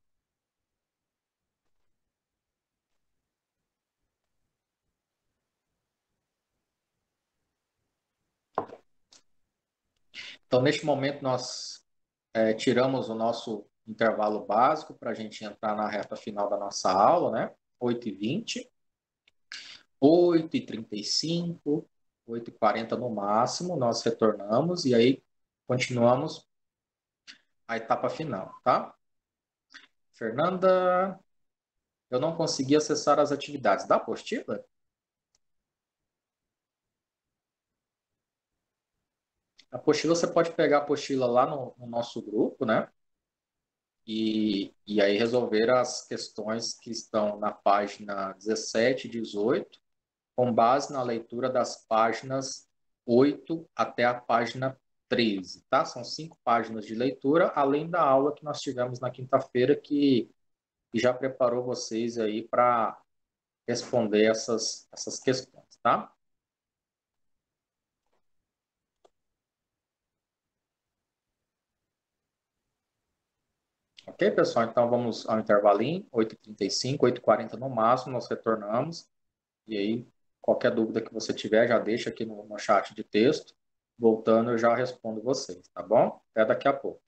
Então, neste momento, nós tiramos o nosso intervalo básico para a gente entrar na reta final da nossa aula, né? 8h20, 8h35, 8h40 no máximo, nós retornamos e aí continuamos a etapa final, tá? Fernanda, eu não consegui acessar as atividades da apostila? A apostila, você pode pegar a apostila lá no nosso grupo, né? E aí resolver as questões que estão na página 17 e 18, com base na leitura das páginas 8 até a página 13, tá? São 5 páginas de leitura, além da aula que nós tivemos na quinta-feira, que já preparou vocês aí para responder essas questões, tá? Ok, pessoal? Então vamos ao intervalinho, 8h35, 8h40 no máximo, nós retornamos. E aí, qualquer dúvida que você tiver, já deixa aqui no chat de texto. Voltando, eu já respondo vocês, tá bom? Até daqui a pouco.